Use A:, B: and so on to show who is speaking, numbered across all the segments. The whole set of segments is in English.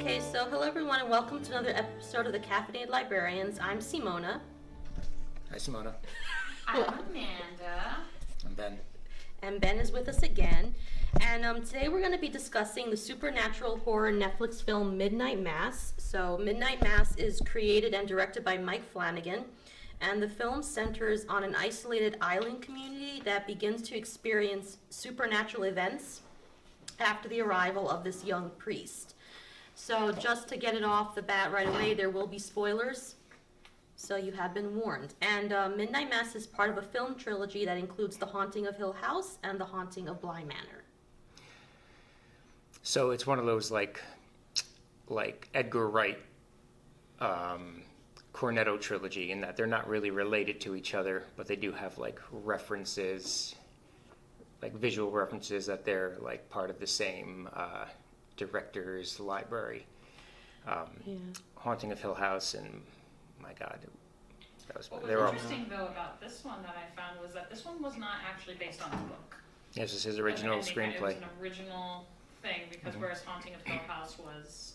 A: Okay, so hello everyone and welcome to another episode of the Caffeinated Librarians. I'm Simona.
B: Hi, Simona.
C: I'm Amanda.
B: I'm Ben.
A: And Ben is with us again. And today we're going to be discussing the supernatural horror Netflix film Midnight Mass. So Midnight Mass is created and directed by Mike Flanagan. And the film centers on an isolated island community that begins to experience supernatural events after the arrival of this young priest. So just to get it off the bat right away, there will be spoilers, so you have been warned. And Midnight Mass is part of a film trilogy that includes The Haunting of Hill House and The Haunting of Bly Manor.
B: So it's one of those like Edgar Wright Cornetto trilogy in that they're not really related to each other, but they do have like references, like visual references that they're like part of the same director's library. Haunting of Hill House and my God, that was.
C: What was interesting though about this one that I found was that this one was not actually based on a book.
B: Yes, it's his original screenplay.
C: It was an original thing because whereas Haunting of Hill House was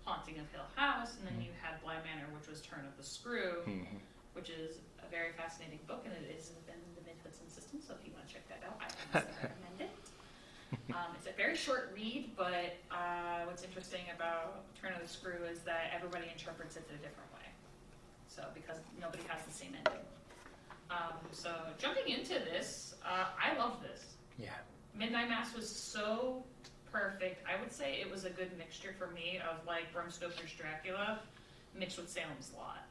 C: Haunting of Hill House, and then you had Bly Manor, which was Turn of the Screw, which is a very fascinating book, and it is in the Mid-Hudson system. So if you want to check that out, I recommend it. It's a very short read, but what's interesting about Turn of the Screw is that everybody interprets it a different way. So, because nobody has the same ending. So, jumping into this, I love this.
B: Yeah.
C: Midnight Mass was so perfect. I would say it was a good mixture for me of like Bram Stoker's Dracula mixed with Salem's Lot.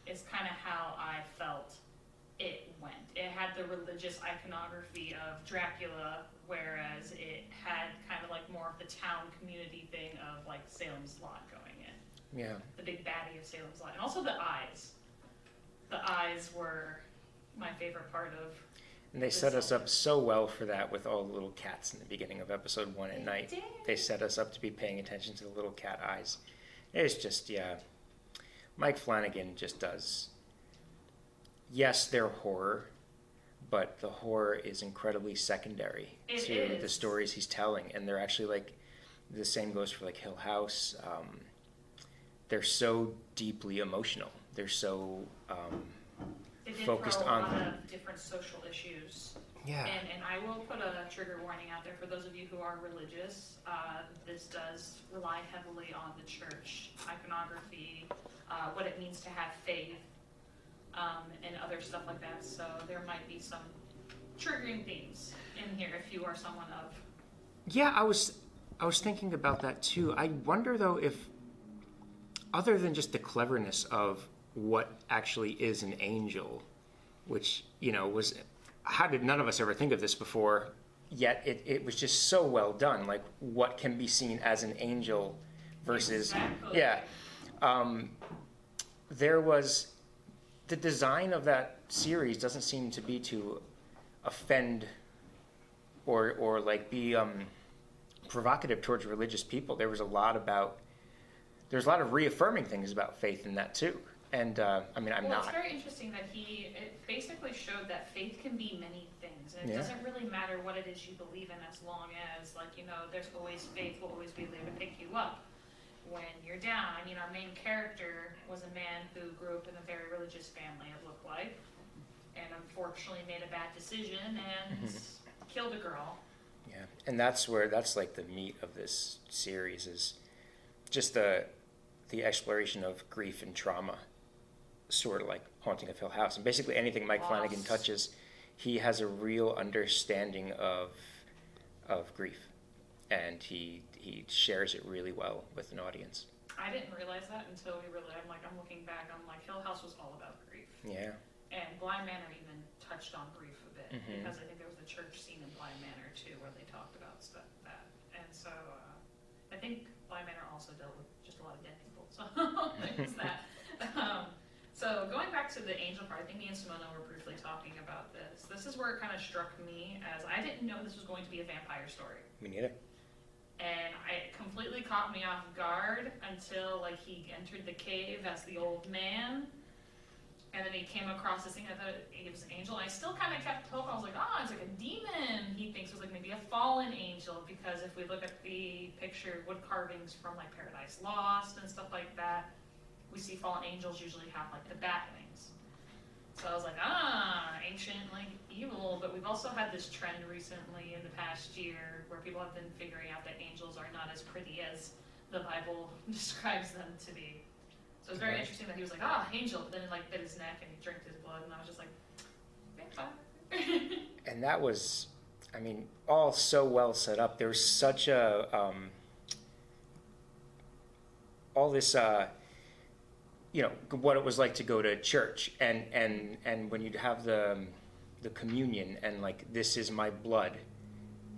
C: It's kind of how I felt it went. It had the religious iconography of Dracula, whereas it had kind of like more of the town community thing of like Salem's Lot going in.
B: Yeah.
C: The big baddie of Salem's Lot. And also the eyes. The eyes were my favorite part of.
B: And they set us up so well for that with all the little cats in the beginning of episode 1 at night. They set us up to be paying attention to the little cat eyes. It's just, yeah. Mike Flanagan just does. Yes, they're horror, but the horror is incredibly secondary to the stories he's telling. And they're actually like, the same goes for like Hill House. They're so deeply emotional. They're so focused on
C: a lot of different social issues.
B: Yeah.
C: And I will put a trigger warning out there for those of you who are religious. This does rely heavily on the church iconography, what it means to have faith, and other stuff like that. So there might be some triggering themes in here if you are someone of.
B: Yeah, I was thinking about that too. I wonder though if, other than just the cleverness of what actually is an angel, which, was, how did none of us ever think of this before, yet it was just so well done, like what can be seen as an angel versus, there was, the design of that series doesn't seem to be to offend or like be provocative towards religious people. There's a lot of reaffirming things about faith in that too. And I'm not.
C: It's very interesting that it basically showed that faith can be many things. And it doesn't really matter what it is you believe in as long as, there's always faith will always be there to pick you up when you're down. Our main character was a man who grew up in a very religious family, it looked like, and unfortunately made a bad decision and killed a girl.
B: Yeah, and that's like the meat of this series is just the exploration of grief and trauma, sort of like Haunting of Hill House. And basically anything Mike Flanagan touches, he has a real understanding of grief, and he shares it really well with an audience.
C: I didn't realize that until I'm looking back, I'm like, Hill House was all about grief.
B: Yeah.
C: And Bly Manor even touched on grief a bit, because I think there was the church scene in Bly Manor too, where they talked about stuff that. And so I think Bly Manor also dealt with just a lot of dead people. So there's that. So going back to the angel part, I think me and Simona were briefly talking about this. This is where it kind of struck me as I didn't know this was going to be a vampire story.
B: Me neither.
C: And it completely caught me off guard until he entered the cave as the old man. And then he came across this thing. I thought it was an angel. And I still kind of kept hope. I was like, it's like a demon. He thinks it was like maybe a fallen angel. angel, because if we look at the picture wood carvings from like Paradise Lost and stuff like that, we see fallen angels usually have like the bat wings. So I was like, ancient like evil, but we've also had this trend recently in the past year where people have been figuring out that angels are not as pretty as the Bible describes them to be. So it's very interesting that he was like, angel, but then he like bit his neck and he drank his blood, and I was just like, vampire.
B: And that was, I mean, all so well set up. There was such a, all this, what it was like to go to church, and when you'd have the communion, and like, this is my blood,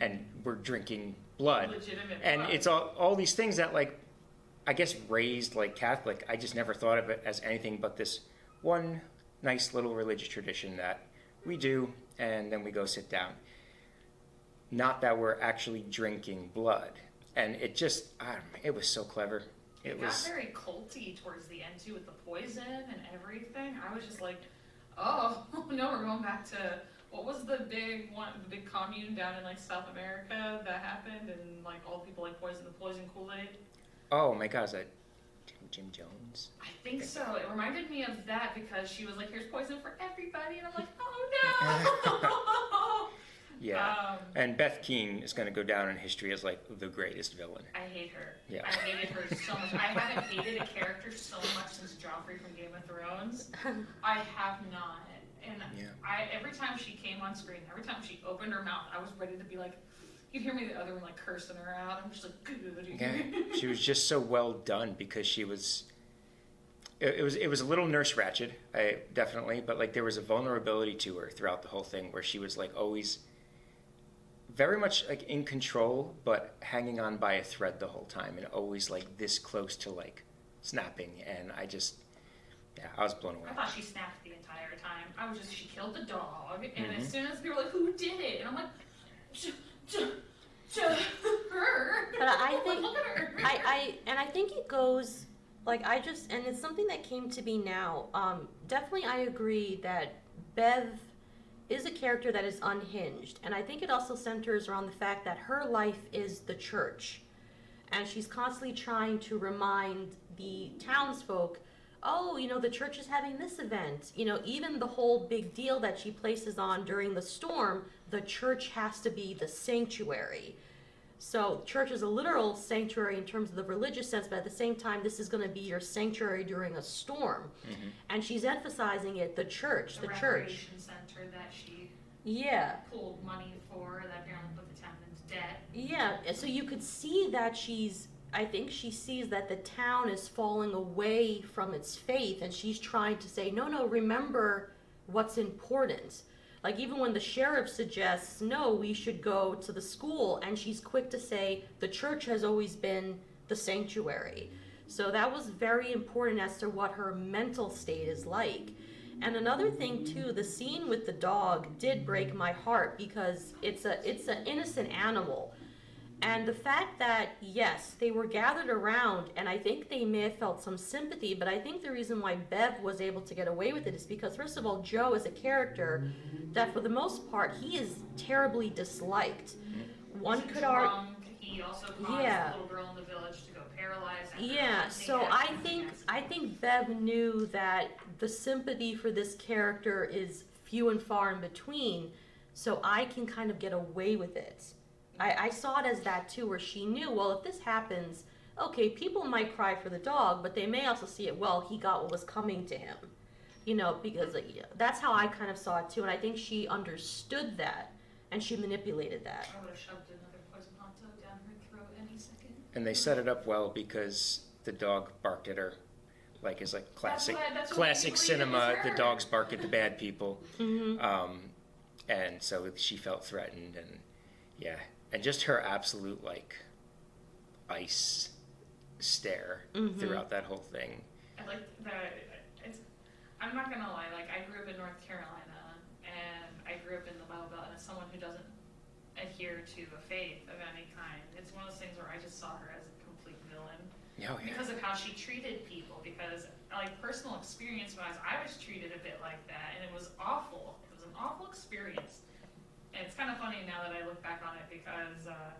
B: and we're drinking blood.
C: Legitimate
B: and
C: blood.
B: it's all these things that, like, I guess raised like Catholic, I just never thought of it as anything but this one nice little religious tradition that we do, and then we go sit down. Not that we're actually drinking blood. And it just, it was so clever.
C: It got very culty towards the end too, with the poison and everything. I was just like, oh no, we're going back to, what was the big commune down in like South America that happened, and like all the people like poisoned the poison Kool-Aid?
B: Oh my gosh, that Jim Jones?
C: I think so. It reminded me of that because she was like, here's poison for everybody, and I'm like, oh no!
B: Yeah. And Beth Keane is going to go down in history as like the greatest villain.
C: I hate her.
B: Yeah.
C: I hated her so much. I haven't hated a character so much since Joffrey from Game of Thrones. I have not. And every time she came on screen, every time she opened her mouth, I was ready to be like, you'd hear me the other one like cursing her out. I'm just like, good.
B: Yeah. She was just so well done because she was. It was a little Nurse Ratched, definitely, but like there was a vulnerability to her throughout the whole thing where she was like always very much like in control, but hanging on by a thread the whole time, and always like this close to like snapping. And I was blown away.
C: I thought she snapped the entire time. She killed the dog, and as soon as people were like, who did it? And I'm like, her.
A: But I think,
C: look at her.
A: I think it goes, like, and it's something that came to be now. Definitely I agree that Bev is a character that is unhinged, and I think it also centers around the fact that her life is the church, and she's constantly trying to remind the townsfolk, the church is having this event. Even the whole big deal that she places on during the storm, the church has to be the sanctuary. So church is a literal sanctuary in terms of the religious sense, but at the same time, this is going to be your sanctuary during a storm. Mm-hmm. And she's emphasizing it, the church.
C: Recreation center that she pulled money for, that apparently put the town into debt.
A: Yeah, so you could see that I think she sees that the town is falling away from its faith, and she's trying to say, no, remember what's important. Like, even when the sheriff suggests, no, we should go to the school, and she's quick to say, the church has always been the sanctuary. So that was very important as to what her mental state is like. And another thing, too, the scene with the dog did break my heart, because it's an innocent animal. And the fact that, yes, they were gathered around, and I think they may have felt some sympathy, but I think the reason why Bev was able to get away with it is because, first of all, Joe is a character that, for the most part, he is terribly disliked. One could argue...
C: He also caused a little girl in the village to go paralyzed.
A: Yeah, so I think Bev knew that the sympathy for this character is few and far in between, so I can kind of get away with it. I saw it as that too, where she knew, well, if this happens, okay, people might cry for the dog, but they may also see it, well, he got what was coming to him. Because that's how I kind of saw it too, and I think she understood that, and she manipulated that.
C: I would have shoved another poison hot dog down her throat any second.
B: And they set it up well because the dog barked at her. Like, it's like classic cinema, the dogs bark at the bad people. Mm-hmm. And so she felt threatened, and just her absolute, like, ice stare throughout that whole thing.
C: I like that. I'm not gonna lie, like, I grew up in North Carolina, and I grew up in the Bible Belt, and as someone who doesn't adhere to a faith of any kind, it's one of those things where I just saw her as a complete villain.
B: Oh, yeah.
C: Because of how she treated people, because, like, personal experience-wise, I was treated a bit like that, and it was awful. It was an awful experience. And it's kind of funny now that I look back on it because I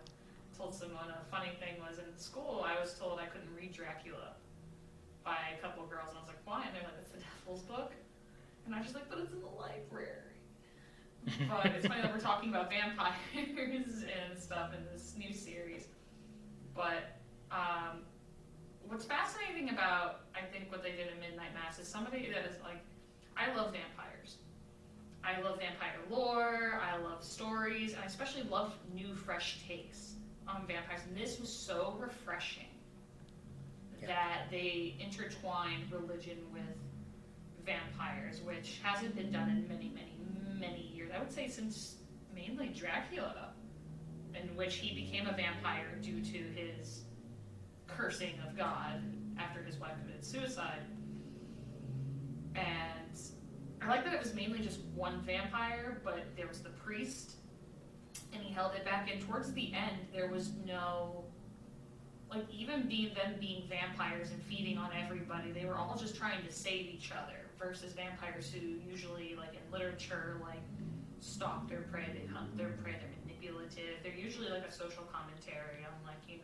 C: told Simona a funny thing was in school I was told I couldn't read Dracula by a couple of girls, and I was like, why? And they're like, it's the devil's book. And I was just like, but it's in the library. But it's funny that we're talking about vampires and stuff in this new series. But what's fascinating about, I think, what they did in Midnight Mass is somebody that is like, I love vampires. I love vampire lore, I love stories, and I especially love new, fresh takes on vampires. And this was so refreshing that they intertwined religion with vampires, which hasn't been done in many, many, many years. I would say since mainly Dracula, in which he became a vampire due to his cursing of God after his wife committed suicide. And I like that it was mainly just one vampire, but there was the priest, and he held it back. And towards the end, there was no, like, even them being vampires and feeding on everybody, they were all just trying to save each other, versus vampires who usually, like in literature, like stalk their prey, they hunt their prey, they're manipulative. They're usually like a social commentary on, like, you know,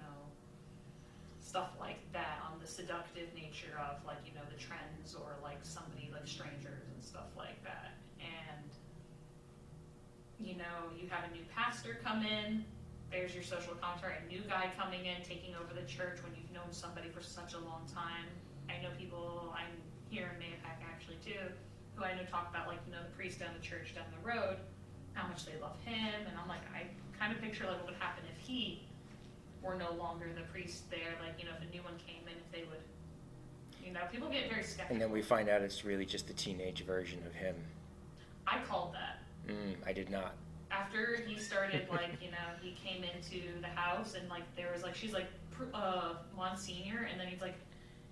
C: stuff like that, on the seductive nature of, like, you know, the trends, or like somebody like strangers and stuff like that. And, you know, you have a new pastor come in, there's your social commentary, a new guy coming in, taking over the church when you've known somebody for such a long time. I know people, I'm here in Mayapack actually too, who I know talk about, like, you know, the priest down the church down the road, how much they love him, and I'm like, I kind of picture like what would happen if he were no longer the priest there, like, you know, if a new one came in, if they would, you know, people get very skeptical.
B: And then we find out it's really just the teenage version of him.
C: I called that.
B: I did not.
C: After he started, like, you know, he came into the house, and like there was like, she's like, Monsignor, and then he's like,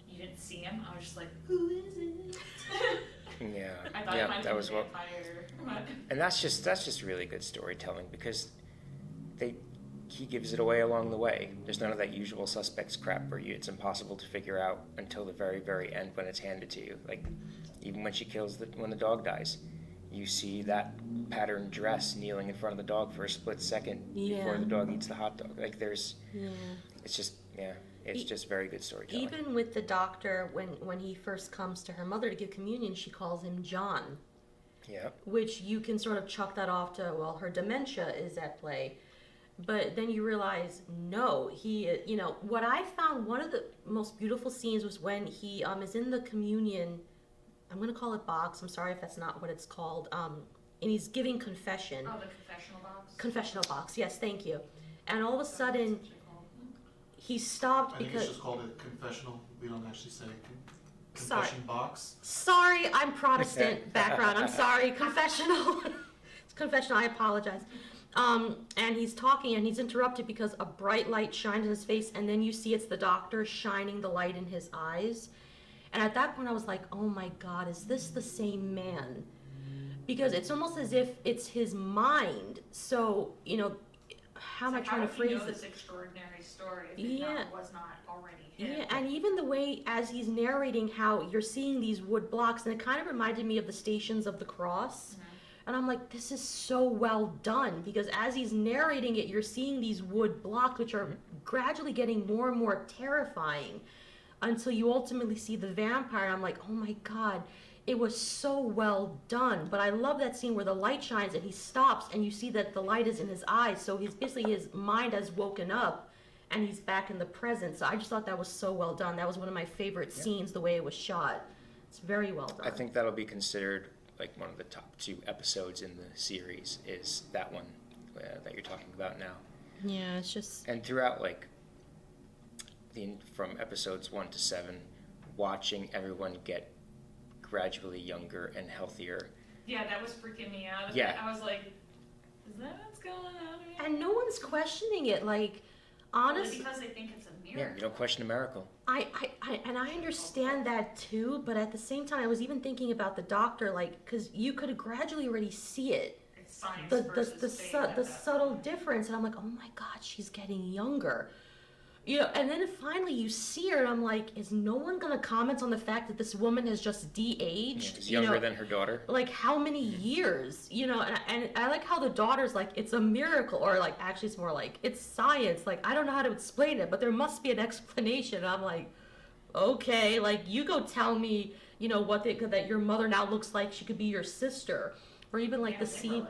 C: you didn't see him? I was just like, who is it?
B: Yeah,
C: I thought
B: yeah,
C: it might
B: that
C: be
B: was
C: a vampire.
B: and that's just really good storytelling, because he gives it away along the way. There's none of that usual suspects crap where it's impossible to figure out until the very, very end when it's handed to you. Like, even when she when the dog dies, you see that patterned dress kneeling in front of the dog for a split second before the dog eats the hot dog. Like, it's just, it's just very good storytelling.
A: Even with the doctor, when he first comes to her mother to give communion, she calls him John.
B: Yeah.
A: Which you can sort of chalk that off to, well, her dementia is at play. But then you realize, no, you know, what I found one of the most beautiful scenes was when he is in the communion, I'm going to call it box, I'm sorry if that's not what it's called, and he's giving confession.
C: Oh, the confessional box?
A: Confessional box, yes, thank you. And all of a sudden, he stopped because...
D: I think it's just called a confessional. We don't actually say confession box.
A: Sorry, I'm Protestant background, I'm sorry, confessional. It's confessional, I apologize. And he's talking, and he's interrupted because a bright light shines in his face, and then you see it's the doctor shining the light in his eyes. And at that point I was like, oh my God, is this the same man? Because it's almost as if it's his mind. So, you know, how am I trying to phrase it?
C: How would you know this extraordinary story if it was not already him?
A: Yeah, and even the way as he's narrating how you're seeing these wood blocks, and it kind of reminded me of the Stations of the Cross. Mm-hmm. And I'm like, this is so well done, because as he's narrating it, you're seeing these wood blocks, which are gradually getting more and more terrifying until you ultimately see the vampire. And I'm like, oh my God, it was so well done. But I love that scene where the light shines and he stops and you see that the light is in his eyes. So he's basically, his mind has woken up and he's back in the present. So I just thought that was so well done. That was one of my favorite scenes, the way it was shot. It's very well done.
B: I think that'll be considered like one of the top 2 episodes in the series, is that one that you're talking about now.
A: Yeah, it's just...
B: And throughout, like, from episodes 1 to 7, watching everyone get gradually younger and healthier.
C: Yeah, that was freaking me out.
B: Yeah.
C: I was like, is that what's going on here?
A: And no one's questioning it, like, honestly...
C: Because they think it's a miracle.
B: Yeah, you don't question a miracle.
A: And I understand that too, but at the same time, I was even thinking about the doctor, like, because you could gradually already see it.
C: It's science
A: The subtle difference, and I'm like, oh my God, she's getting younger. And then finally you see her, and I'm like, is no one gonna comment on the fact that this woman has just de-aged?
B: She's younger than her daughter.
A: Like, how many years? And I like how the daughter's like, it's a miracle, or like, actually it's more like, it's science. Like, I don't know how to explain it, but there must be an explanation. And I'm like, okay, like, you go tell me, that your mother now looks like she could be your sister. Or even like the scene.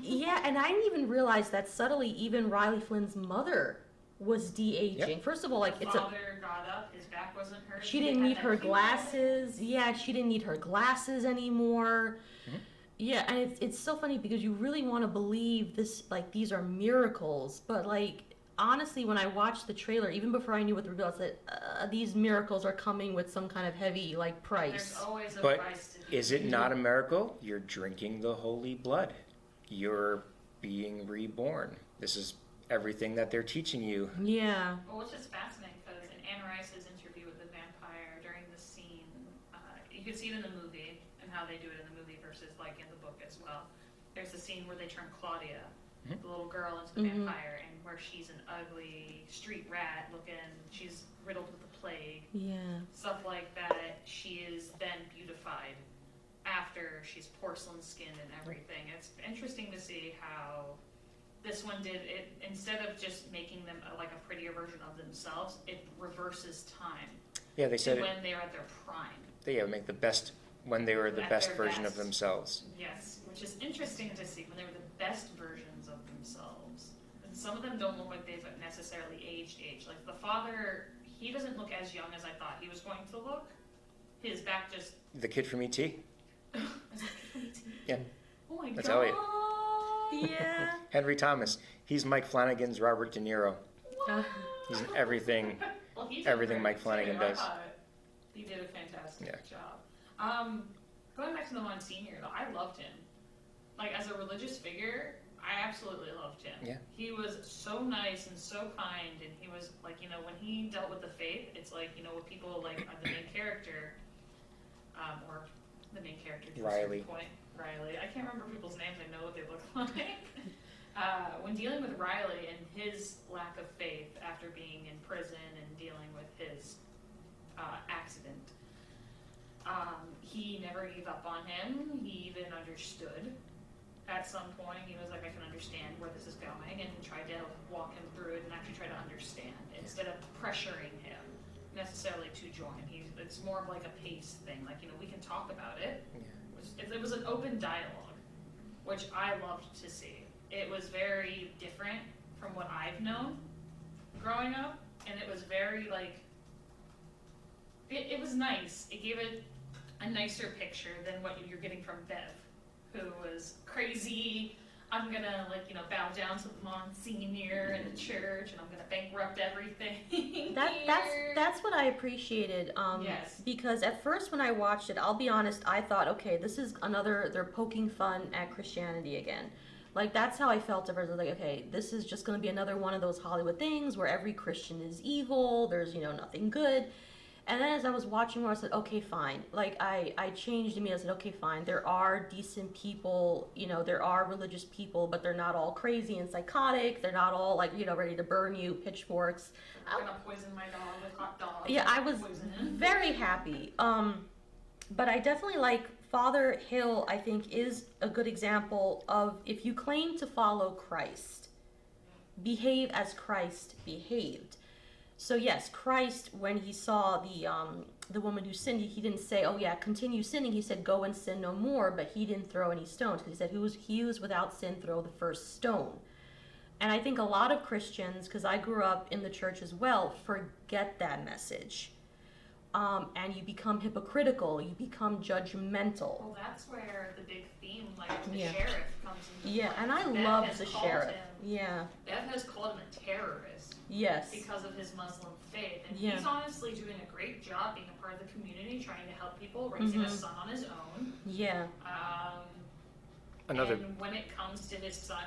A: Yeah, and I didn't even realize that subtly even Riley Flynn's mother was de-aging.
B: Yep.
A: First of all, like,
C: Father got up, his back wasn't hurt.
A: she didn't need her glasses. Yeah, she didn't need her glasses anymore.
B: Mm-hmm.
A: Yeah, and it's so funny because you really want to believe this, like, these are miracles, but like, honestly, when I watched the trailer, even before I knew what the reveal, I said, these miracles are coming with some kind of heavy, like, price.
C: There's always a
B: But
C: price to
B: is it not a miracle? You're drinking the holy blood. You're being reborn. This is everything that they're teaching you.
A: Yeah.
C: Well, which is fascinating because in Anne Rice's interview with the vampire during the scene, you can see it in the movie and how they do it in the movie versus like in the book as well. There's a scene where they turn Claudia, the little girl, into the vampire, and where she's an ugly street rat looking, she's riddled with the plague.
A: Yeah.
C: Stuff like that. She is then beautified after she's porcelain skinned and everything. It's interesting to see how this one did it. Instead of just making them like a prettier version of themselves, it reverses time.
B: Yeah, they said
C: when they're at their prime.
B: They make the best when they were the
C: At
B: best
C: their
B: version of
C: best.
B: themselves.
C: Yes, which is interesting to see when they were the best versions of themselves. And some of them don't look like they've necessarily aged. Like the father, he doesn't look as young as I thought he was going to look. His back just.
B: The kid from E.T. Yeah.
C: Oh my
B: That's
C: god.
B: Elliot.
A: Yeah.
B: Henry Thomas. He's Mike Flanagan's Robert De Niro. He's in everything.
C: Well, he did
B: Everything
C: great,
B: Mike Flanagan
C: too. I
B: does.
C: thought he did a fantastic
B: Yeah.
C: job. Going back to the Monsignor, though, I loved him. Like, as a religious figure, I absolutely loved him.
B: Yeah.
C: He was so nice and so kind, and he was, like, when he dealt with the faith, it's like, with people, like, the main character, or the main character to a certain
B: Riley.
C: point. Riley. I can't remember people's names, I know what they look like. When dealing with Riley and his lack of faith after being in prison and dealing with his accident, he never gave up on him. He even understood. At some point, he was like, I can understand where this is going, and tried to walk him through it and actually try to understand instead of pressuring him necessarily to join. It's more of like a pace thing. Like, we can talk about it.
B: Yeah.
C: It was an open dialogue, which I loved to see. It was very different from what I've known growing up, and it was very, like, it was nice. It gave it a nicer picture than what you're getting from Bev, who was crazy. I'm gonna, bow down to the Monsignor in the church, and I'm gonna bankrupt everything.
A: That's what I appreciated.
C: Yes.
A: Because at first when I watched it, I'll be honest, I thought, okay, this is they're poking fun at Christianity again. Like, that's how I felt at first. I was like, okay, this is just going to be another one of those Hollywood things where every Christian is evil, there's, nothing good. And then as I was watching more, I said, okay, fine. Like, I changed me. I said, okay, fine. There are decent people, there are religious people, but they're not all crazy and psychotic. They're not all, like, ready to burn you, pitchforks.
C: I'm gonna poison my dog with hot dogs.
A: Yeah, I was very happy. But I definitely like Father Hill, I think, is a good example of if you claim to follow Christ, behave as Christ behaved. So yes, Christ, when he saw the woman who sinned, he didn't say, oh yeah, continue sinning. He said, go and sin no more, but he didn't throw any stones. He said, he was without sin, throw the first stone. And I think a lot of Christians, because I grew up in the church as well, forget that message. And you become hypocritical, you become judgmental.
C: Well, that's where the big theme, like the
A: Yeah.
C: sheriff, comes into
A: Yeah,
C: play.
A: and I
C: Bev
A: love
C: has
A: the
C: called
A: sheriff.
C: him-
A: Yeah.
C: Bev has called him a terrorist
A: Yes.
C: because of his Muslim faith, and
A: Yeah.
C: he's honestly doing a great job being a part of the community, trying to help people, raising a son on his own.
A: Yeah.
B: Another.
C: And when it comes to his son,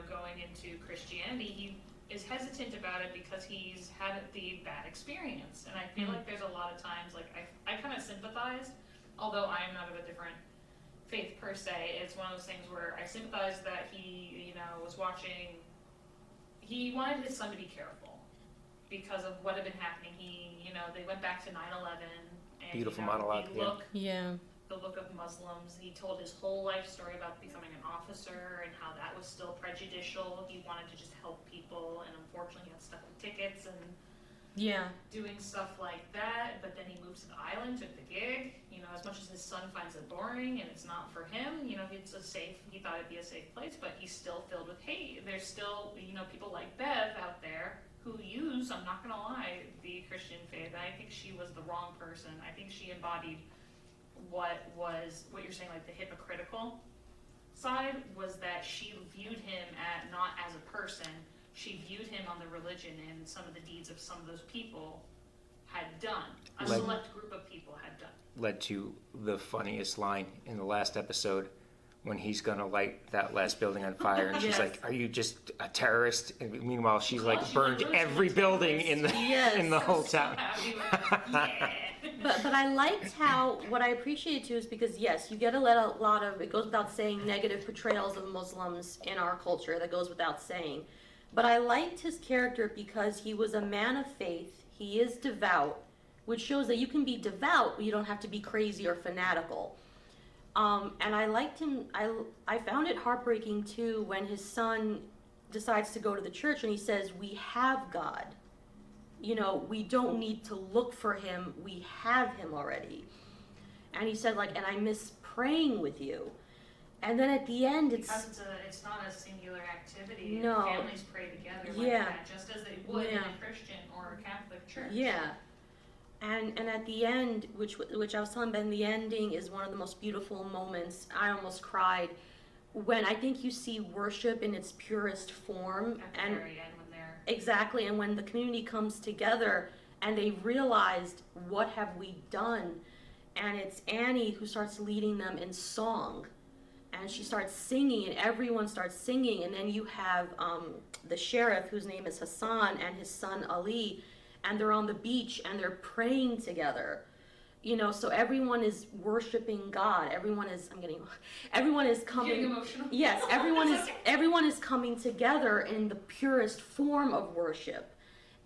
C: going into Christianity, he is hesitant about it because he's had the bad experience. And I feel like there's a lot of times, like, I kind of sympathize, although I am not of a different faith per se. It's one of those things where I sympathize that he, was watching, he wanted his son to be careful. because of what had been happening. They went back to 9/11. And,
B: Beautiful monologue,
C: the look of Muslims. He told his whole life story about becoming an officer and how that was still prejudicial. He wanted to just help people, and unfortunately he got stuck with tickets and doing stuff like that. But then he moved to the island, took the gig. As much as his son finds it boring and it's not for him, he thought it'd be a safe place, but he's still filled with hate. There's still, people like Bev out there who use, I'm not gonna lie, the Christian faith. I think she was the wrong person. I think she embodied what you're saying, like the hypocritical side, was that she viewed him not as a person. She viewed him on the religion and some of the deeds of some of those people had done. A select group of people had done.
B: Led to the funniest line in the last episode when he's gonna light that last building on fire, and she's like, "Are you just a terrorist?" And meanwhile, she's burned every building in the whole town.
A: But I liked what I appreciated too is because yes, you get a lot of, it goes without saying, negative portrayals of Muslims in our culture. That goes without saying. But I liked his character because he was a man of faith. He is devout, which shows that you can be devout, but you don't have to be crazy or fanatical. And I liked him. I found it heartbreaking too when his son decides to go to the church and he says, "We have God. We don't need to look for him. We have him already." And he said, and I miss praying with you. And then at the end,
C: because it's not a singular activity.
A: No.
C: Families pray together like that, just as they would in a Christian or a Catholic church.
A: Yeah. And at the end, which I was telling Ben, the ending is one of the most beautiful moments. I almost cried when I think you see worship in its purest form.
C: At the very end, when they're
A: exactly, and when the community comes together and they realized, what have we done? And it's Annie who starts leading them in song. And she starts singing, and everyone starts singing. And then you have the sheriff, whose name is Hassan, and his son Ali, and they're on the beach, and they're praying together. So everyone is worshiping God. Everyone is coming.
C: Getting emotional.
A: Yes, everyone is coming together in the purest form of worship.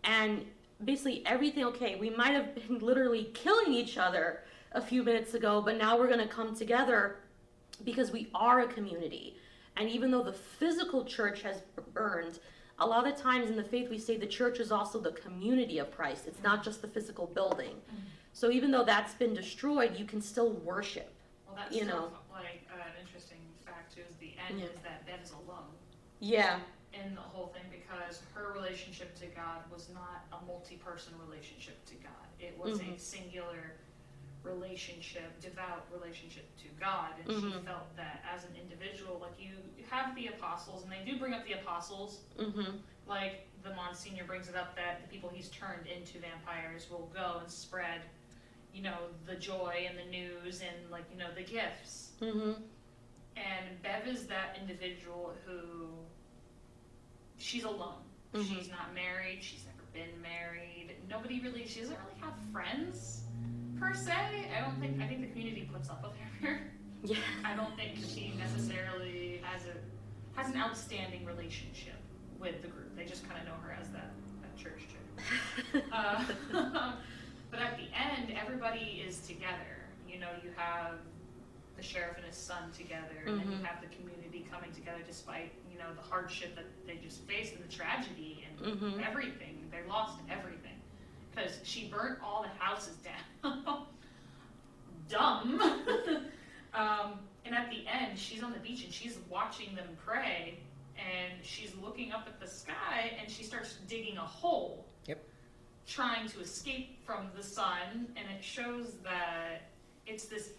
A: And basically everything, okay, we might have been literally killing each other a few minutes ago, but now we're going to come together because we are a community. And even though the physical church has burned, a lot of times in the faith we say the church is also the community of Christ. It's not just the physical building. Mm-hmm. So even though that's been destroyed, you can still worship.
C: Well, that's still an interesting fact too, is the end is that Bev is alone.
A: Yeah.
C: In the whole thing, because her relationship to God was not a multi-person relationship to God. It was a singular relationship, devout relationship to God, and she felt that as an individual, you have the apostles, and they do bring up the apostles, like the Monsignor brings it up that the people he's turned into vampires will go and spread, the joy and the news and the gifts. And Bev is that individual who, she's alone. She's not married. She's never been married. She doesn't really have friends. Per se, I think the community puts up with her. Yeah. I don't think she necessarily has an outstanding relationship with the group. They just kind of know her as that church chick. But at the end, everybody is together. You have the sheriff and his son together, and then you have the community coming together despite the hardship that they just faced and the tragedy and everything. They lost everything. Because she burnt all the houses down. Dumb. And at the end, she's on the beach and she's watching them pray, and she's looking up at the sky, and she starts digging a hole.
B: Yep.
C: Trying to escape from the sun, and it shows that it's this.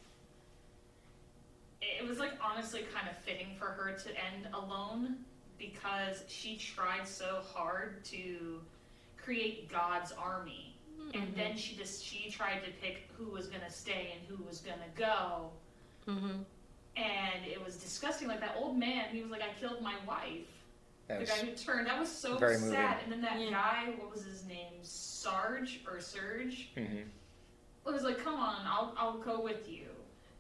C: It was honestly kind of fitting for her to end alone, because she tried so hard to create God's army, and then she tried to pick who was going to stay and who was going to go, and it was disgusting. That old man, he was like, "I killed my wife." The guy who turned, that was so sad. Moving. And then that guy, what was his name, Serge? It was like, "Come on, I'll go with you,"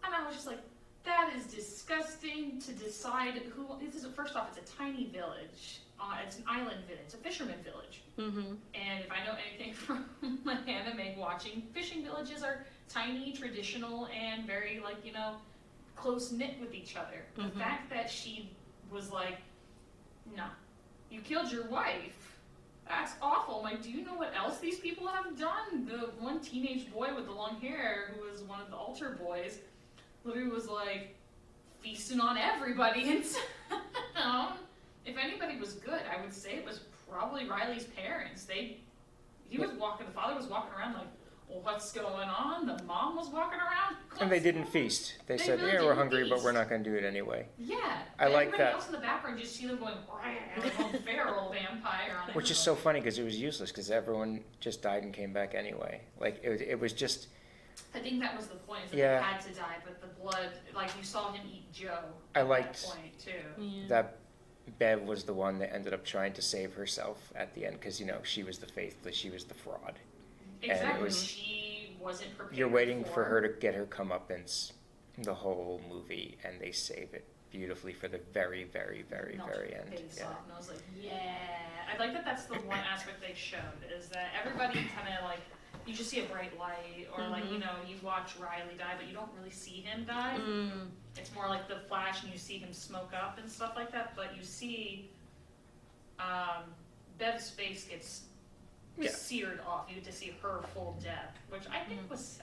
C: and I was just like, that is disgusting to decide who. First off, it's a tiny village. it's an island village. It's a fisherman village.
A: Mm-hmm.
C: And if I know anything from my anime watching, fishing villages are tiny, traditional, and very, like, you know, close-knit with each other. The fact that she was like, no, you killed your wife. That's awful. Like, do you know what else these people have done? The one teenage boy with the long hair, who was one of the altar boys, literally was like feasting on everybody in town. If anybody was good, I would say it was probably Riley's parents. The father was walking around like, well, what's going on? The mom was walking around.
B: And they didn't feast. They said,
C: really
B: yeah, we're hungry,
C: feast.
B: but we're not going to do it anyway.
C: Yeah.
B: I like
C: everybody
B: that.
C: else in the background, just see them going, like a feral vampire on
B: Which is so funny because it was useless because everyone just died and came back anyway. Like, it was just...
C: I think that was the point, is that
B: Yeah.
C: they had to die, but the blood, like you saw him eat Joe
B: I
C: at
B: liked
C: that point, too.
A: Yeah.
B: that Bev was the one that ended up trying to save herself at the end because, you know, she was the faithless, she was the fraud.
C: Exactly.
B: was-
C: She wasn't prepared.
B: You're waiting for her to get her comeuppance the whole movie, and they save it beautifully for the very, very, very,
C: Knocked
B: very
C: her
B: end.
C: face
B: Yeah.
C: off, and I was like, yeah. I like that. That's the one aspect they showed, is that everybody kind of like, you just see a bright light, or like, you know, you watch Riley die, but you don't really see him die.
A: Mm.
C: It's more like the flash, and you see him smoke up and stuff like that. But you see, Bev's face gets
B: Yeah.
C: seared off. You get to see her full death, which I think was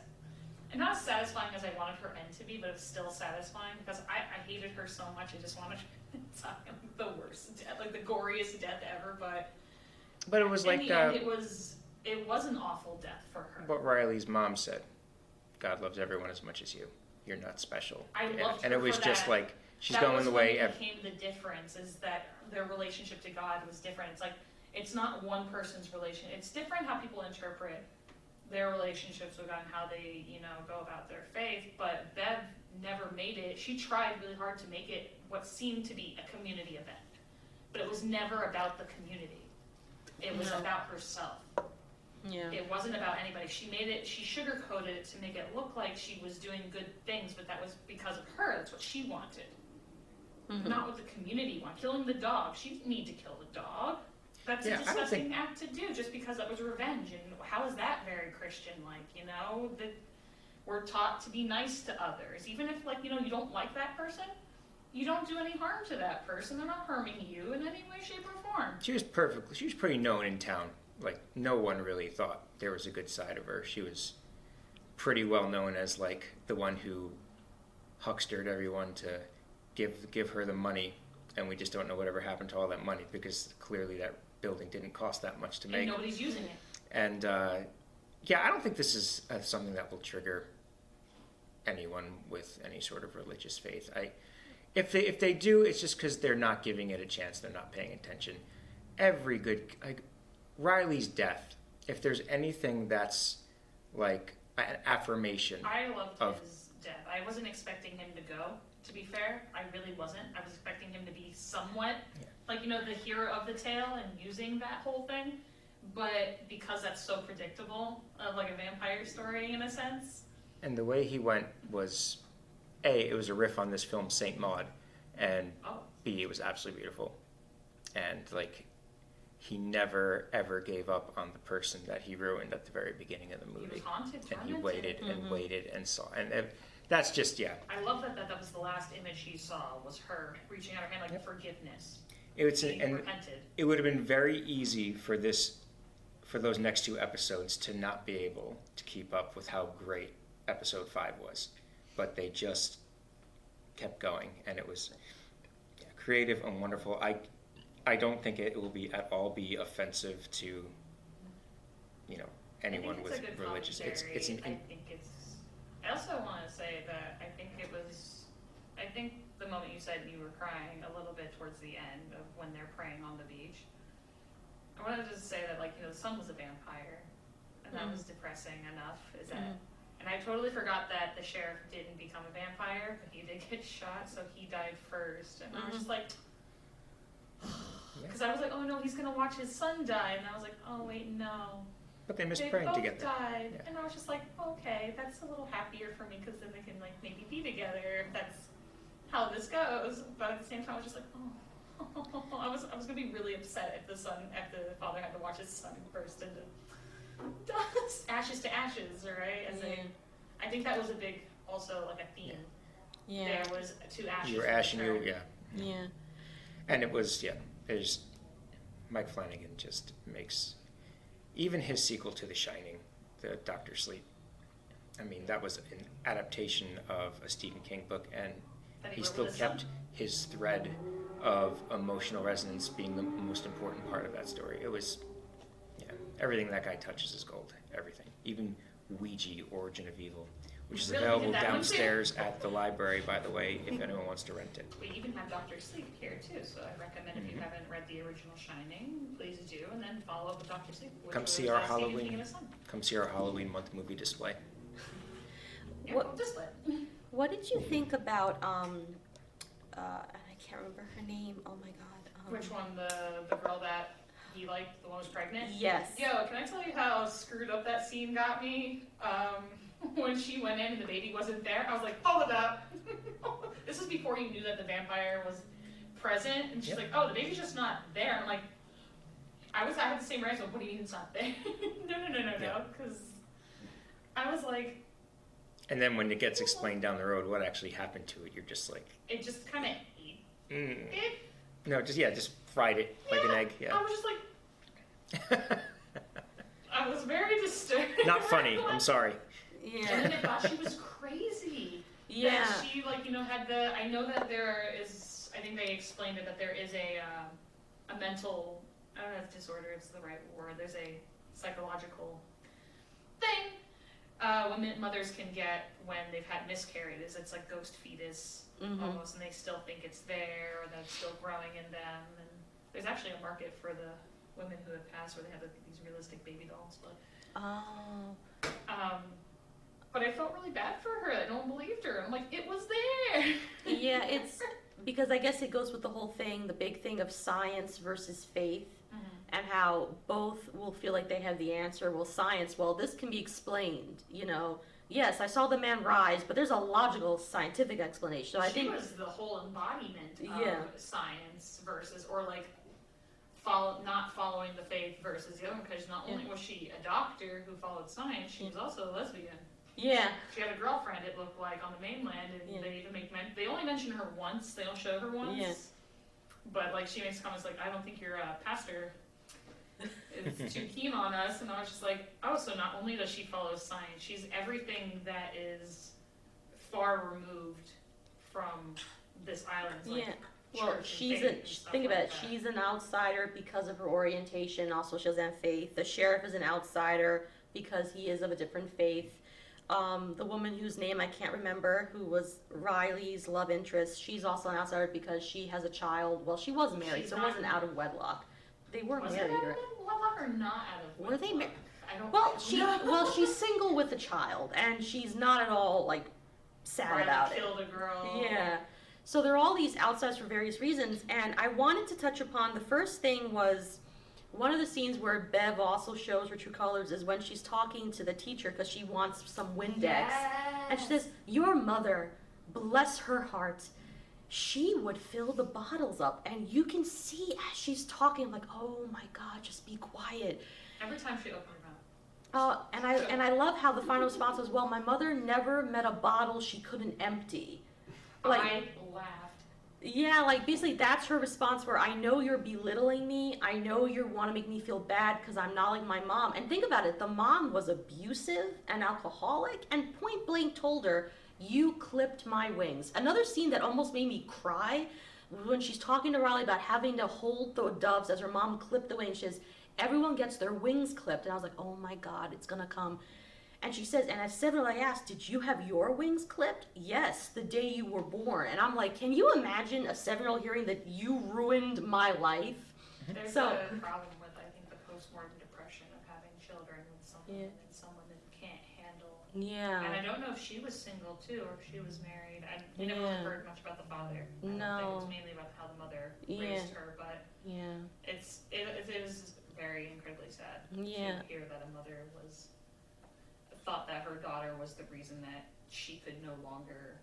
C: not as satisfying as I wanted her end to be, but it's still satisfying because I hated her so much. I just wanted her to die like the worst death, like the goriest death ever. But
B: It was
C: in
B: like
C: the end, it was an awful death for her.
B: what Riley's mom said. God loves everyone as much as you. You're not special.
C: I loved
B: and
C: her
B: it was
C: for
B: just
C: that.
B: like, she's
C: That
B: going
C: was
B: the
C: when
B: way
C: it became the difference, is that their relationship to God was different. It's like, it's not one person's relation. It's different how people interpret their relationships with God and how they, you know, go about their faith. But Bev never made it. She tried really hard to make it what seemed to be a community event, but it was never about the community. It was
A: No.
C: about herself.
A: Yeah.
C: It wasn't about anybody. She sugarcoated it to make it look like she was doing good things, but that was because of her. That's what she wanted. Not what the community wanted. Killing the dog. She didn't need to kill the dog. That's
B: Yeah,
C: a
B: I don't
C: disgusting act to do just because that was revenge. And how is that very Christian-like, you know? That we're taught to be nice to others. Even if, like, you know, you don't like that person, you don't do any harm to that person. They're not harming you in any way, shape, or form.
B: She was pretty known in town. Like, no one really thought there was a good side of her. She was pretty well known as, like, the one who huckstered everyone to give her the money, and we just don't know whatever happened to all that money because clearly that building didn't cost that much to make.
C: And nobody's using it.
B: And yeah, I don't think this is something that will trigger anyone with any sort of religious faith. If they do, it's just because they're not giving it a chance. They're not paying attention. Riley's death. If there's anything that's like an affirmation.
C: I loved
B: of-
C: his death. I wasn't expecting him to go, to be fair. I really wasn't. I was expecting him to be somewhat, like, you know, the hero of the tale and using that whole thing. But because that's so predictable, of like a vampire story in a sense.
B: And the way he went was, A, it was a riff on this film Saint Maud, and B, it was absolutely beautiful. And like, he never ever gave up on the person that he ruined at the very beginning of the movie.
C: He was haunted,
B: And he
C: tormented.
B: waited and waited and saw, and that's just
C: I love that was the last image he saw, was her reaching out her hand, like forgiveness. He
B: and
C: repented.
B: it would have been very easy for those next two episodes to not be able to keep up with how great episode 5 was, but they just kept going, and it was creative and wonderful. I don't think it will be at all be offensive to, you know, anyone
C: I think
B: with
C: it's a good
B: religious.
C: commentary. I also want to say that I think the moment you said you were crying a little bit towards the end of when they're praying on the beach, I wanted to just say that, like, you know, the son was a vampire, and that was depressing enough. And I totally forgot that the sheriff didn't become a vampire, but he did get shot, so he died first. And I was just like, because I was like, oh no, he's gonna watch his son die, and I was like, oh wait, no.
B: But they missed
C: They
B: praying
C: both
B: together.
C: died,
B: Yeah.
C: and I was just like, okay, that's a little happier for me, because then they can, like, maybe be together if that's how this goes. But at the same time, I was just like, oh, I was was gonna be really upset if the father had to watch his son burst into dust, ashes to ashes, right? I think that was a big, also like a theme.
A: Yeah.
C: There was two ashes.
B: You were ash and you,
A: Yeah.
B: And it was, there's, Mike Flanagan just makes, even his sequel to The Shining, the Dr. Sleep, I mean, that was an adaptation of a Stephen King book, and he still kept his thread of emotional resonance being the most important part of that story. It was, everything that guy touches is gold. Everything. Even Ouija, Origin of Evil, which is available downstairs at the library, by the way, if anyone wants to rent it.
C: We even have Dr. Sleep here, too, so I recommend if you haven't read the original Shining, please do, and then follow up with Dr. Sleep.
B: Come see our Halloween month movie display.
A: What did you think about, and I can't remember her name, oh my god.
C: Which one, the girl that he liked, the one who was pregnant?
A: Yes.
C: Yo, can I tell you how screwed up that scene got me? When she went in and the baby wasn't there, I was like, hold up. This is before you knew that the vampire was present, and she's like, oh, the baby's just not there. I'm like, I had the same reaction, what do you mean it's not there? No, because I was like...
B: And then when it gets explained down the road what actually happened to it, you're just like...
C: It just kind of ate it.
B: No, just fried it like an egg. Yeah.
C: I was just like... I was very disturbed.
B: Not funny, I'm sorry.
A: Yeah.
C: And then I thought she was crazy.
A: Yeah.
C: That she, had I know that there is, I think they explained it, that there is a mental, I don't know if disorder is the right word, there's a psychological thing mothers can get when they've had miscarriages. It's like ghost fetus almost, and they still think it's there, or that it's still growing in them. And there's actually a market for the women who have passed where they have these realistic baby dolls. But I felt really bad for her. No one believed her. I'm like, it was there.
A: Yeah, it's because I guess it goes with the whole thing, the big thing of science versus faith, and how both will feel like they have the answer. Well, science, this can be explained, Yes, I saw the man rise, but there's a logical scientific explanation. So I think
C: she was the whole embodiment of science versus, or not following the faith versus the other one, because not only was she a doctor who followed science, she was also a lesbian.
A: Yeah.
C: She had a girlfriend, it looked like, on the mainland, and they even they only mention her once, they don't show her once. Yeah. But she makes comments like, I don't think your pastor is too keen on us, and I was just like, oh, so not only does she follow science, she's everything that is far removed from this island.
A: Well, think about it, she's an outsider because of her orientation, also she doesn't have faith. The sheriff is an outsider because he is of a different faith. The woman whose name I can't remember, who was Riley's love interest, she's also an outsider because she has a child. Well, she was married, so it wasn't out of wedlock. They were married.
C: Was it out of wedlock or not out of wedlock?
A: Were they married?
C: I don't
A: Well, she's single with a child, and she's not at all, sad about it.
C: Killed a girl.
A: Yeah. So there are all these outsiders for various reasons, and I wanted to touch upon, the first thing was, one of the scenes where Bev also shows her true colors is when she's talking to the teacher because she wants some Windex. Yes. And she says, your mother, bless her heart, she would fill the bottles up. And you can see as she's talking, like, oh my God, just be quiet.
C: Every time she opened her mouth.
A: And I love how the final response was, well, my mother never met a bottle she couldn't empty.
C: I laughed.
A: Yeah, basically that's her response, where I know you're belittling me, I know you want to make me feel bad because I'm not like my mom. And think about it, the mom was abusive and alcoholic and point blank told her, you clipped my wings. Another scene that almost made me cry when she's talking to Riley about having to hold the doves as her mom clipped the wings. She says, everyone gets their wings clipped. And I was like, oh my God, it's gonna come. And she says, and at 7 I asked, did you have your wings clipped? Yes, the day you were born. And I'm like, can you imagine a 7-year-old hearing that you ruined my life?
C: There's a problem with, I think, the postmortem depression of having children with someone that can't handle.
A: Yeah.
C: And I don't know if she was single too, or if she was married. We never heard much about the father.
A: No.
C: It was mainly about how the mother raised her, but it is very incredibly sad to hear that a mother thought that her daughter was the reason that she could no longer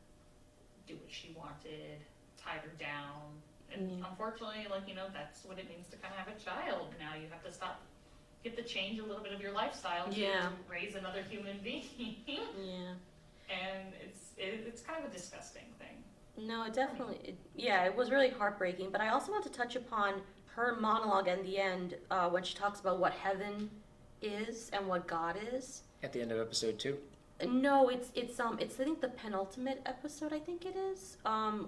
C: do what she wanted, tied her down. And unfortunately, like, you know, that's what it means to kind of have a child. Now you have to get to change a little bit of your lifestyle to raise another human being.
A: Yeah.
C: And it's kind of a disgusting thing.
A: No, it definitely, it was really heartbreaking. But I also want to touch upon her monologue in the end when she talks about what heaven is and what God is.
B: At the end of episode 2?
A: No, it's I think the penultimate episode, I think it is.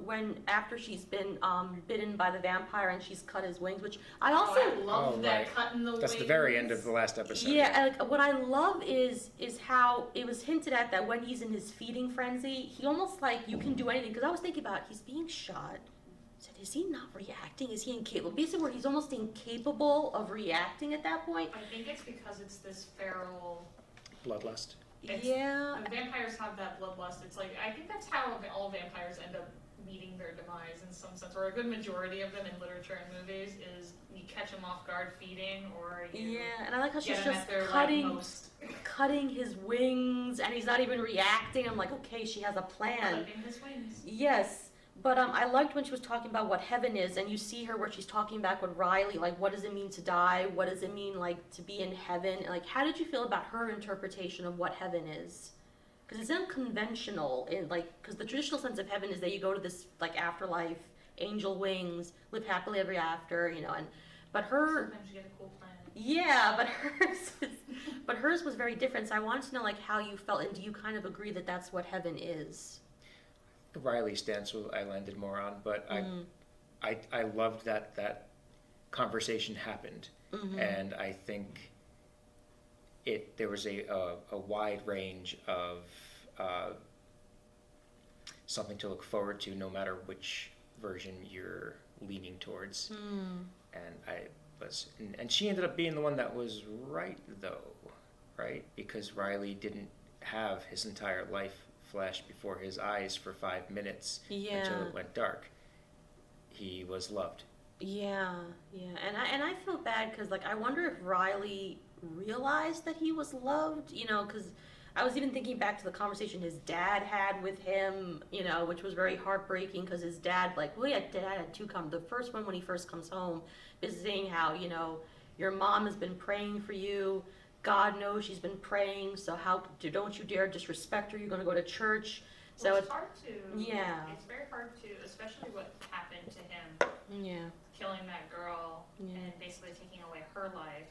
A: When after she's been bitten by the vampire and she's cut his wings, which I also
C: love that
B: right.
C: cutting the wings.
B: That's the very end of the last episode.
A: Yeah, like what I love is how it was hinted at that when he's in his feeding frenzy, he almost like you can do anything. Because I was thinking about he's being shot. I said, is he not reacting? Is he incapable? Basically, where he's almost incapable of reacting at that point.
C: I think it's because it's this feral
B: Bloodlust.
C: The vampires have that bloodlust. It's like, I think that's how all vampires end up meeting their demise in some sense, or a good majority of them in literature and movies is you catch them off guard feeding, or you
A: and I like how she's just cutting his wings, and he's not even reacting. I'm like, okay, she has a plan.
C: Clipping his wings.
A: Yes. But I liked when she was talking about what heaven is, and you see her where she's talking back with Riley, like, what does it mean to die? What does it mean, like, to be in heaven? And, like, how did you feel about her interpretation of what heaven is? Because it's unconventional, because the traditional sense of heaven is that you go to this, like, afterlife, angel wings, live happily ever after, but her...
C: Sometimes you get a cool planet.
A: Yeah, but hers was very different, so I wanted to know, like, how you felt, and do you kind of agree that that's what heaven is?
B: The Riley stance I landed more on, but I loved that conversation happened, and I think there was a wide range of something to look forward to, no matter which version you're leaning towards. And she ended up being the one that was right, though, right? Because Riley didn't have his entire life flash before his eyes for 5 minutes until it went dark. He was loved. Yeah. And I feel bad because, like, I wonder if Riley realized that he was loved, because I was even thinking back to the conversation his dad had with him, which was very heartbreaking because his dad, dad had two come. The first one when he first comes home is saying how, your mom has been praying for you. God knows she's been praying, so don't you dare disrespect her. You're going to go to church. So
C: it's hard to.
A: Yeah.
C: It's very hard to, especially what happened to him.
A: Yeah.
C: Killing that girl and basically taking away her life.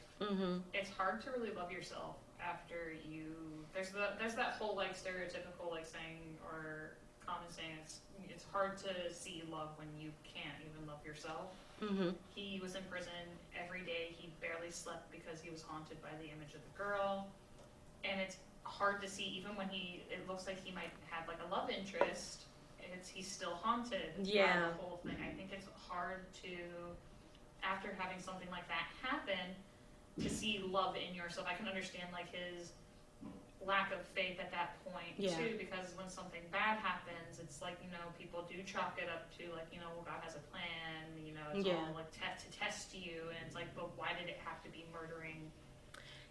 C: It's hard to really love yourself after you. There's that whole like stereotypical like saying or common saying it's hard to see love when you can't even love yourself. He was in prison every day. He barely slept because he was haunted by the image of the girl. And it's hard to see, even when it looks like he might have like a love interest, he's still haunted by the whole thing. I think it's hard to, after having something like that happen, to see love in yourself. I can understand like his lack of faith at that point too, because when something bad happens, it's like, people do chalk it up to like, well, God has a plan, it's all like to test you, and it's like, but why did it have to be murdering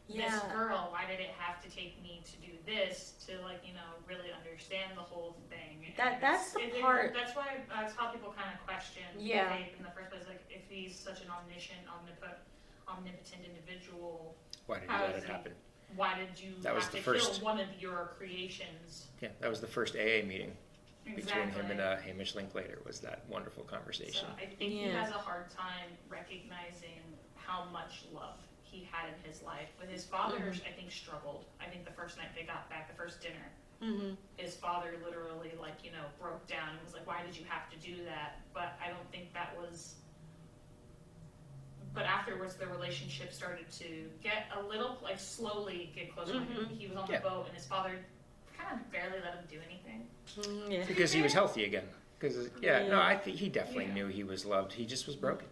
C: this girl? Why did it have to take me to do this to like, really understand the whole thing?
A: That's the part.
C: That's why that's how people kind of question faith in the first place. Like, if he's such an omniscient, omnipotent individual,
B: why did he let it happen?
C: Why did you have to kill one of your creations? Yeah,
B: that was the first AA meeting between him and Hamish Linklater, was that wonderful conversation.
C: So I think he has a hard time recognizing how much love he had in his life. With his father, I think struggled. I think the first night they got back, the first dinner, his father literally broke down and was like, why did you have to do that? But I don't think that was... But afterwards, the relationship started to get a little, slowly get closer. He was on the boat, and his father kind of barely let him do anything.
B: Because he was healthy again. I think he definitely knew he was loved. He just was broken.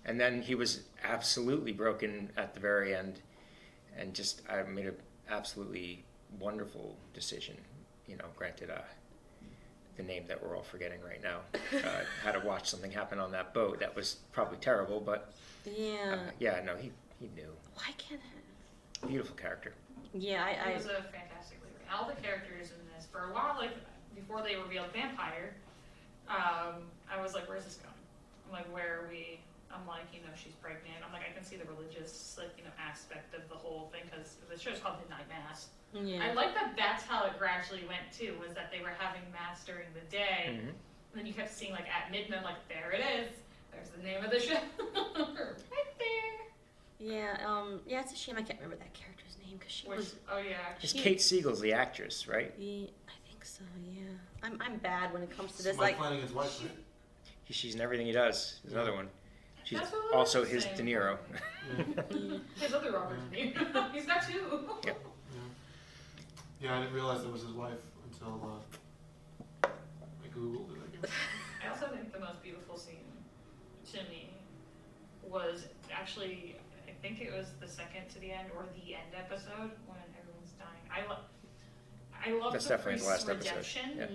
B: And then he was absolutely broken at the very end, and I made an absolutely wonderful decision. Granted, the name that we're all forgetting right now, how to watch something happen on that boat. That was probably terrible, but he knew.
A: Why can't I?
B: Beautiful character.
C: He was a fantastic leader. All the characters in this, for a while, before they revealed Vampire, I was like, where's this going? I'm like, where are we? I'm like, she's pregnant. I'm like, I can see the religious, aspect of the whole thing, because the show's called Midnight Mass.
A: Yeah.
C: I like that that's how it gradually went, too, was that they were having Mass during the day, and then you kept seeing, at midnight, there it is. There's the name of the show. Right there.
A: Yeah, it's a shame I can't remember that character's name, because she was...
C: Oh, yeah.
B: It's Kate Siegel's the actress, right?
A: Yeah, I think so, yeah. I'm bad when it comes to this,
D: Mike Flanagan's wife, right?
B: She's in everything he does. There's another one. She's
C: That's what I
B: also
C: was
B: his
C: saying.
B: De Niro.
C: His other Robert De Niro. He's got two.
B: Yep.
D: Yeah, I didn't realize that was his wife until I Googled it, I guess.
C: I also think the most beautiful scene to me was actually, I think it was the second to the end or the end episode when everyone's dying. I love
B: That's
C: the
B: definitely the
C: priest's
B: last episode.
C: redemption.
B: Yeah.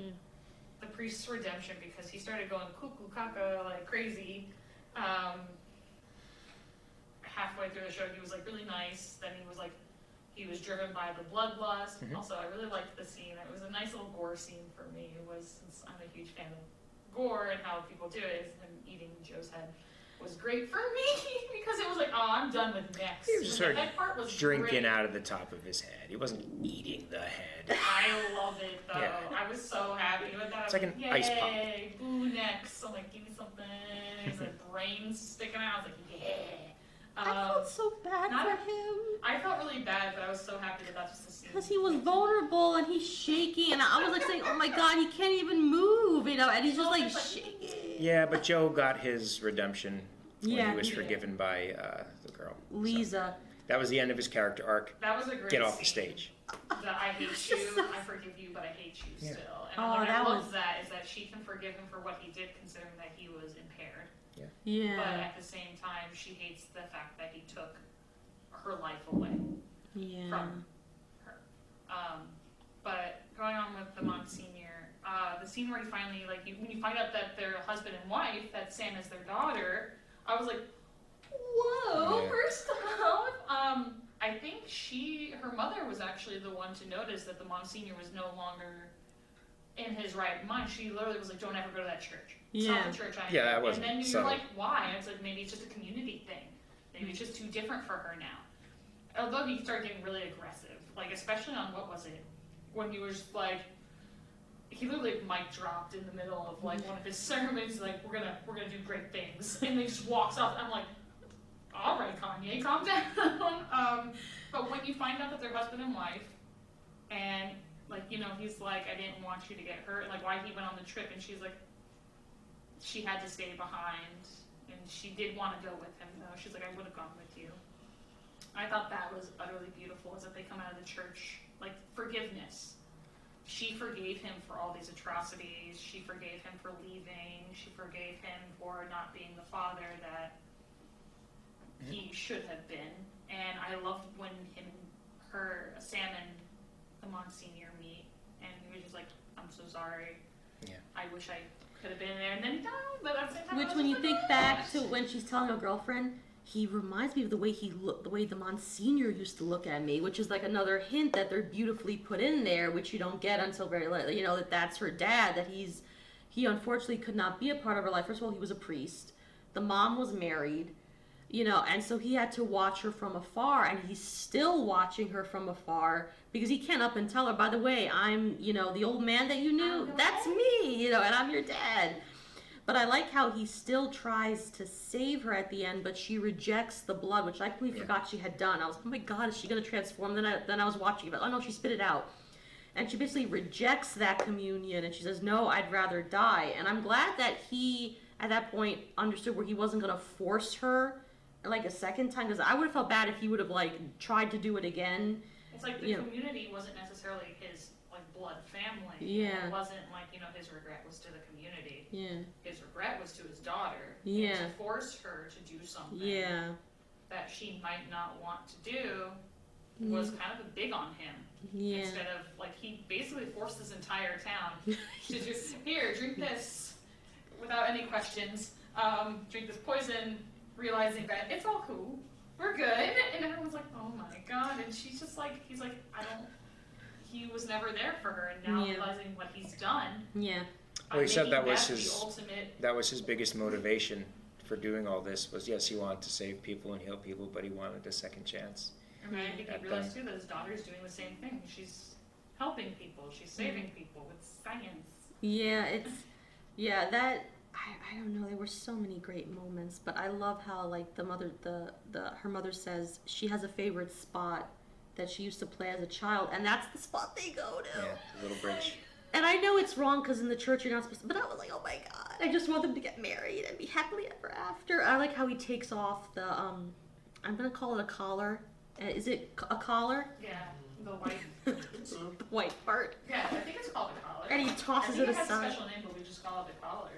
C: The priest's redemption, because he started going cuckoo caca like crazy. Halfway through the show, he was really nice. Then he was driven by the bloodlust. Also, I really liked the scene. It was a nice little gore scene for me. It was, since I'm a huge fan of gore and how people do it, him eating Joe's head was great for me because it was I'm done with necks.
B: He was just sort of
C: that part was
B: drinking
C: great.
B: out of the top of his head. He wasn't eating the head.
C: I love it though.
B: Yeah.
C: I was so happy with that.
B: It's like an
C: Yay,
B: ice pop.
C: Boo necks. I'm like, give me something. There's brains sticking out. I was like, yeah.
A: I felt so bad
C: not
A: for
C: a-
A: him.
C: I felt really bad, but I was so happy that that's just the scene.
A: Because he was vulnerable and he's shaking, and I was saying, oh my god, he can't even move, and he's just shaking.
B: Yeah, but Joe got his redemption when
A: Yeah,
B: he was
A: he did.
B: forgiven by the girl. So
A: Lisa.
B: that was the end of his character arc.
C: That was a great
B: Get off the
C: scene.
B: stage.
C: That I hate you, I forgive you, but I hate you
B: Yeah.
C: still. And
A: Oh,
C: what I
A: that
C: love
A: was-
C: that is that she can forgive him for what he did, considering that he was impaired. But
A: Yeah.
C: at the same time, she hates the fact that he took her life away
A: Yeah.
C: from her. But going on with the Monsignor, the scene where he finally, when you find out that they're husband and wife, that Sam is their daughter, I was like, whoa,
B: Yeah.
C: first off. I think her mother was actually the one to notice that the Monsignor was no longer in his right mind. She literally was like, don't ever go to that church. It's not
A: Yeah.
C: the church I
B: Yeah,
C: know.
B: that wasn't
C: And then you're
B: subtle.
C: like, why? And it's like, maybe it's just a community thing. Maybe it's just too different for her now. Although he started getting really aggressive, especially on, what was it? When he was he literally mic dropped in the middle of one of his sermons, we're gonna do great things, and he just walks off. I'm like, all right, Kanye, calm down. But when you find out that they're husband and wife, and he's like, I didn't want you to get hurt, and why he went on the trip, and she's like, she had to stay behind, and she did want to go with him though. She's like, I would have gone with you. I thought that was utterly beautiful, is that they come out of the church, forgiveness. She forgave him for all these atrocities. She forgave him for leaving. She forgave him for not being the father that he should have been. And I loved when Sam and the Monsignor meet, and he was just like, I'm so sorry.
B: Yeah.
C: I wish I could have been there. And then he died, but at the same time, I
A: Which,
C: was
A: when
C: just
A: you
C: like,
A: think back to when she's telling her girlfriend, he reminds me of the way he looked, the way the Monsignor used to look at me, which is another hint that they're beautifully put in there, which you don't get until very late. That that's her dad, that he unfortunately could not be a part of her life. First of all, he was a priest. The mom was married, and so he had to watch her from afar, and he's still watching her from afar because he can't up and tell her, by the way, I'm, the old man that you knew, that's me, and I'm your dad. But I like how he still tries to save her at the end, but she rejects the blood, which I completely forgot she had done. I was, oh my god, is she going to transform? Then I was watching it, but oh no, she spit it out. And she basically rejects that communion, and she says, no, I'd rather die. And I'm glad that he, at that point, understood where he wasn't going to force her, a second time, because I would have felt bad if he would have, tried to do it again.
C: It's the community wasn't necessarily his, blood family.
A: Yeah.
C: It wasn't his regret was to the community.
A: Yeah.
C: His regret was to his daughter.
A: Yeah.
C: And to force her to do something
A: Yeah.
C: that she might not want to do was kind of a big on him.
A: Yeah.
C: Instead of, he basically forced this entire town to just, here, drink this without any questions. Drink this poison, realizing that it's all cool. We're good. And everyone's like, oh my god. And she's just he's like, he was never there for her. And now
A: Yeah.
C: realizing what he's done.
A: Yeah.
B: Well, he said
C: making
B: that was
C: death
B: his-
C: the ultimate.
B: That was his biggest motivation for doing all this. Was yes, he wanted to save people and heal people, but he wanted a second chance.
C: And I think
B: At
C: he realized too that his daughter's doing the same thing. She's helping people. She's saving people with science.
A: Yeah, that I don't know. There were so many great moments, but I love how like her mother says she has a favorite spot that she used to play as a child, and that's the spot they go to.
B: Yeah, the little bridge.
A: And I know it's wrong because in the church you're not supposed to, but I was like, oh my god, I just want them to get married and be happily ever after. I like how he takes off the I'm gonna call it a collar. Is it a collar?
C: Yeah, the white.
A: The white part.
C: Yeah, I think it's called a collar.
A: And he tosses it
C: I think it has a
A: aside.
C: special name, but we just call it the collar.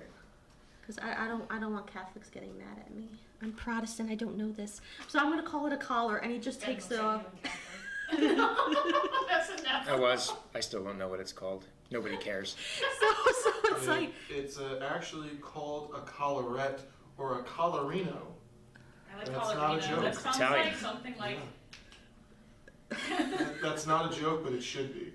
A: Because I don't want Catholics getting mad at me. I'm Protestant, I don't know this. So I'm gonna call it a collar, and he just takes it off.
C: That's enough.
B: I still don't know what it's called. Nobody cares.
A: So it's like,
D: It's actually called a collarette or a collarino.
C: I like
D: That's
C: collarino.
D: not a joke.
C: That sounds
B: Italian.
C: like something like.
D: That's not a joke, but it should be.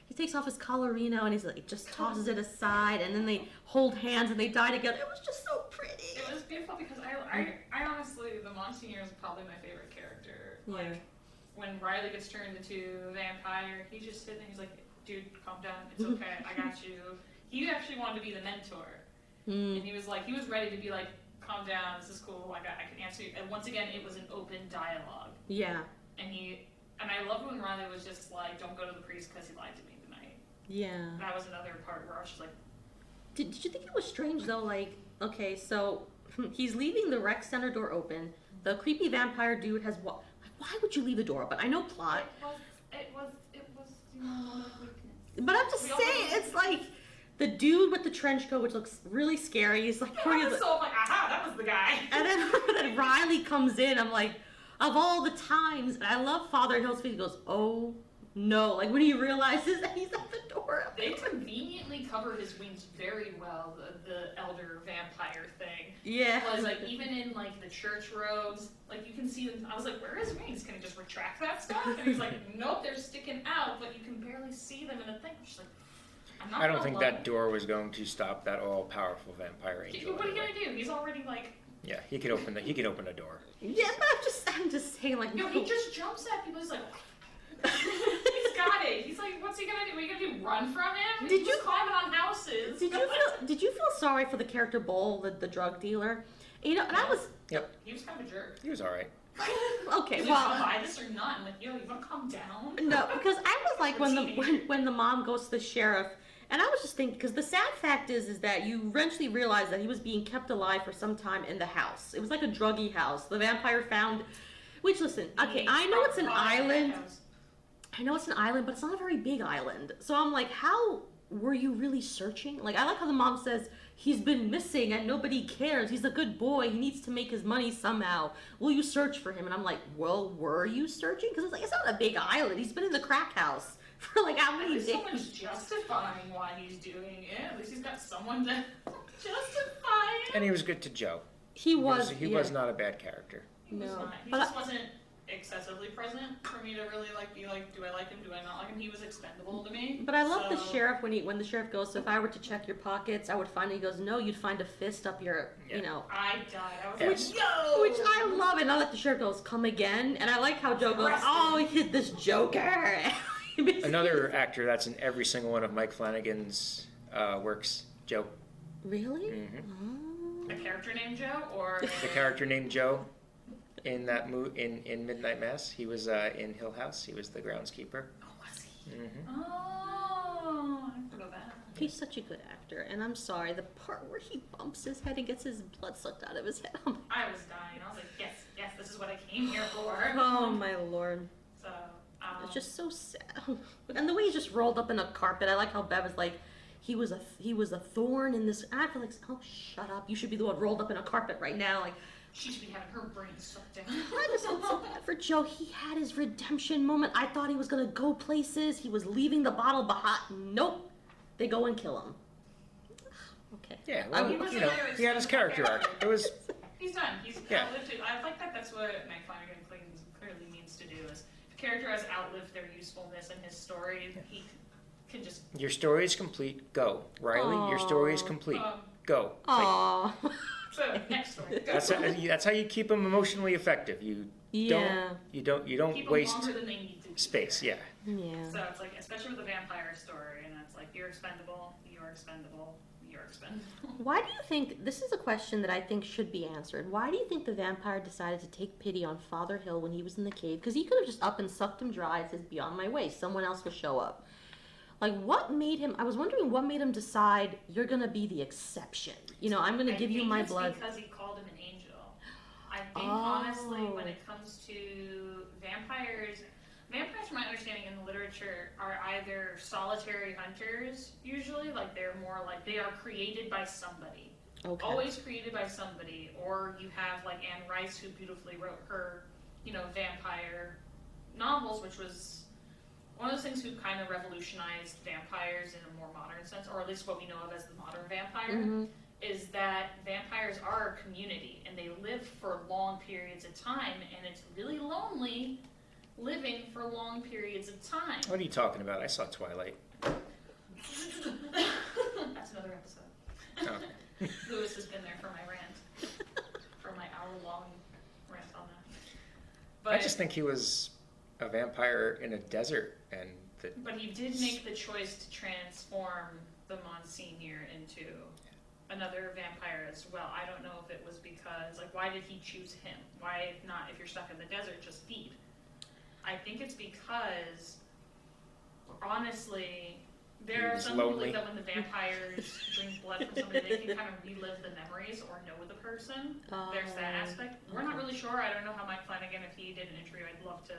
A: he takes off his collarino and he's like, just tosses it aside, and then they hold hands and they die together. It was just so pretty.
C: It was beautiful because I honestly, the Monsignor is probably my favorite character.
A: Yeah.
C: Like, when Riley gets turned into a vampire, he's just sitting there, he's like, dude, calm down, it's okay, I got you. He actually wanted to be the mentor. And he was ready to be like, calm down, this is cool, I can answer you. And once again, it was an open dialogue.
A: Yeah.
C: And I loved when Riley was just like, don't go to the priest because he lied to me tonight.
A: Yeah.
C: That was another part where I was just like,
A: Did you think it was strange though? Like, okay, so he's leaving the rec center door open. The creepy vampire dude has what? Why would you leave the door open? I know plot,
C: it was, you know, one of weakness.
A: but I'm just
C: We all
A: saying,
C: know-
A: it's like the dude with the trench coat, which looks really scary. He's like,
C: So I'm like, aha, that was the guy.
A: and then Riley comes in. I'm like, of all the times, and I love Father Hill's face. He goes, oh no, like when he realizes that he's at the door.
C: They conveniently cover his wings very well, the elder vampire thing.
A: Yeah.
C: Was like, even in like the church robes, like you can see them. I was like, where are his wings? Can he just retract that stuff? And he's like, nope, they're sticking out, but you can barely see them in the thing. I'm just like, I'm not
B: I don't
C: gonna
B: think
C: love
B: that door was going to stop that all-powerful vampire
C: it.
B: angel.
C: What are you
B: anyway.
C: gonna do? He's already like,
B: Yeah, he could open a door.
A: Yeah, but I'm just saying, like,
C: no, he just jumps at people. He's like, he's got it. He's like, what's he gonna do? What are you gonna do? Run from him?
A: Did
C: He's
A: you-
C: climbing on houses?
A: Did you feel sorry for the character Bull, the drug dealer? You know, and I was
C: He was kind of a jerk.
B: He was all right.
A: okay.
C: He's
A: Well,
C: like, buy this or not? I'm like, yo, you wanna calm down?
A: no, because I was like when the mom goes to the sheriff, and I was just thinking, because the sad fact is that you eventually realize that he was being kept alive for some time in the house. It was like a druggy house. The vampire found. Which, listen, okay, I know it's an island. I know it's an island, but it's not a very big island. So I'm like, how were you really searching? Like, I like how the mom says, he's been missing and nobody cares. He's a good boy. He needs to make his money somehow. Will you search for him? And I'm like, well, were you searching? Because it's like, it's not a big island. He's been in the crack house for like how
C: At
A: many
C: least
A: days?
C: someone's justifying why he's doing it. At least he's got someone to justify it.
B: And he was good to Joe.
A: He was
B: not a bad character.
C: He was
A: No.
C: not. He
A: But
C: just wasn't excessively present for me to really like be like, do I like him? Do I not like him? He was expendable to me.
A: But I love the
C: So-
A: sheriff when the sheriff goes, so if I were to check your pockets, I would find it. He goes, no, you'd find a fist up your, you know.
C: I died. I was
B: Yes.
C: like, yo!
A: Which I love, and I like the sheriff goes, come again. And I like how Joe goes, oh, he hit this Joker.
B: Another actor that's in every single one of Mike Flanagan's works, Joe.
A: Really?
B: Mm-hmm.
C: A character named Joe, or
B: The character named Joe in that in Midnight Mass. He was in Hill House. He was the groundskeeper.
C: oh, was he?
B: Mm-hmm.
C: Oh, I didn't know that.
A: He's such a good actor, and I'm sorry, the part where he bumps his head and gets his blood sucked out of his head.
C: I was dying. I was like, yes, this is what I came here for.
A: Oh my lord.
C: So,
A: It's just so sad. And the way he just rolled up in a carpet, I like how Bev was like, he was a thorn in this. And I feel like, oh, shut up. You should be the one rolled up in a carpet right now. Like,
C: she should be having her brain sucked down.
A: I just felt so bad for Joe. He had his redemption moment. I thought he was gonna go places. He was leaving the bottle behind. Nope. They go and kill him. Okay.
B: Yeah,
A: I
B: well,
A: would-
B: you know, he had his character arc. It was
C: He's done. He's
B: Yeah.
C: outlived it. I like that. That's what Mike Flanagan clearly means to do. Is if a character has outlived their usefulness in his story, he can just
B: Your story is complete. Go, Riley. Your story is complete. Go. Like,
A: Aww.
C: so next story.
B: that's how you keep them emotionally effective.
A: Yeah.
B: You don't
C: Keep them
B: waste
C: longer than they need to be.
B: space. Yeah.
A: Yeah.
C: So it's like, especially with a vampire story, and it's like, you're expendable, you're expendable, you're expendable.
A: Why do you think, this is a question that I think should be answered. Why do you think the vampire decided to take pity on Father Hill when he was in the cave? Because he could have just up and sucked him dry and says, beyond my way, someone else will show up. Like, what made him, I was wondering what made him decide, you're going to be the exception. You know, I'm going to give you my blood.
C: Because he called him an angel. I think, honestly, when it comes to vampires, from my understanding in the literature, are either solitary hunters, usually, like they're more like, they are created by somebody.
A: Okay.
C: Always created by somebody. Or you have, like, Anne Rice, who beautifully wrote her, vampire novels, which was one of those things who kind of revolutionized vampires in a more modern sense, or at least what we know of as the modern vampire, is that vampires are a community, and they live for long periods of time, and it's really lonely living for long periods of time.
B: What are you talking about? I saw Twilight.
C: That's another episode.
B: Oh.
C: Lewis has been there for my rant, for my hour-long rant on that. But,
B: I just think he was a vampire in a desert, and
C: but he did make the choice to transform the Monsignor into another vampire as well. I don't know if it was because, like, why did he choose him? Why not, if you're stuck in the desert, just feed? I think it's because, honestly, there are some who believe that when the vampires drink blood from somebody, they can kind of relive the memories or know the person. There's that aspect. We're not really sure. I don't know how Mike Flanagan, if he did an interview, I'd love to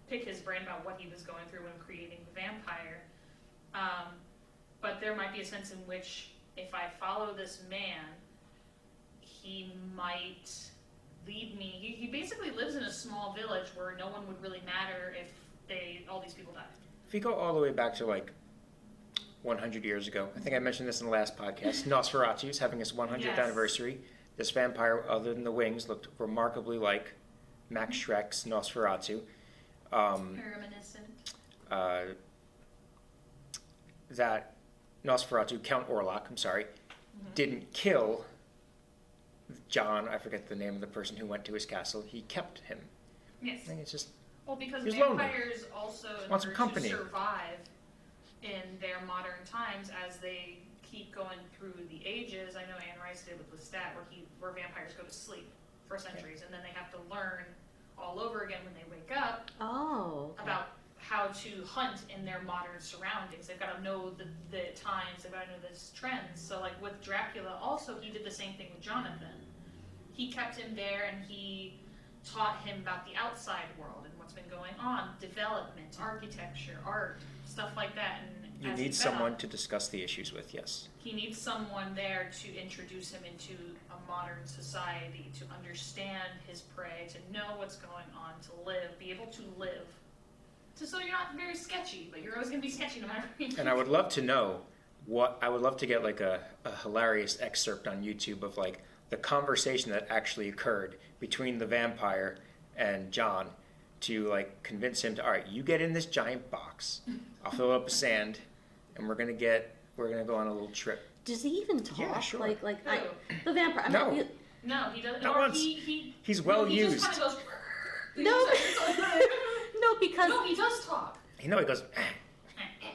C: pick his brain about what he was going through when creating the vampire. But there might be a sense in which, if I follow this man, he might lead me. He basically lives in a small village where no one would really matter if all these people died.
B: if you go all the way back to like 100 years ago, I think I mentioned this in the last podcast, Nosferatu is having its 100th
C: Yes.
B: anniversary. This vampire, other than the wings, looked remarkably like Max Schreck's Nosferatu.
C: Reminiscent.
B: That Nosferatu, Count Orlok, didn't kill John, I forget the name of the person who went to his castle. He kept him.
C: Yes.
B: I think it's just,
C: Well, because
B: He's
C: vampires also, in
B: Wants some
C: order
B: company.
C: to survive in their modern times, as they keep going through the ages, I know Anne Rice did with Lestat, where vampires go to sleep for centuries, and then they have to learn all over again when they wake up
A: Oh. Okay.
C: about how to hunt in their modern surroundings. They've got to know the times, they've got to know the trends. So, like with Dracula, also he did the same thing with Jonathan. He kept him there, and he taught him about the outside world and what's been going on, development, architecture, art, stuff like that. And
B: you
C: as he
B: need
C: fed on,
B: someone to discuss the issues with, yes.
C: he needs someone there to introduce him into a modern society, to understand his prey, to know what's going on, to live, be able to live. So you're not very sketchy, but you're always going to be sketchy no matter what you do.
B: And I would love to know I would love to get like a hilarious excerpt on YouTube of like the conversation that actually occurred between the vampire and John to like convince him to, all right, you get in this giant box, I'll fill it up with sand, and we're gonna go on a little trip.
A: Does he even talk?
B: Yeah, sure.
A: The vampire. I
B: No.
A: mean,
C: No, he doesn't.
B: Not
C: Or
B: once.
C: he's
B: well
C: he
B: used.
C: just kind of goes.
A: No. No, because
C: No, he does talk.
B: You know, he goes,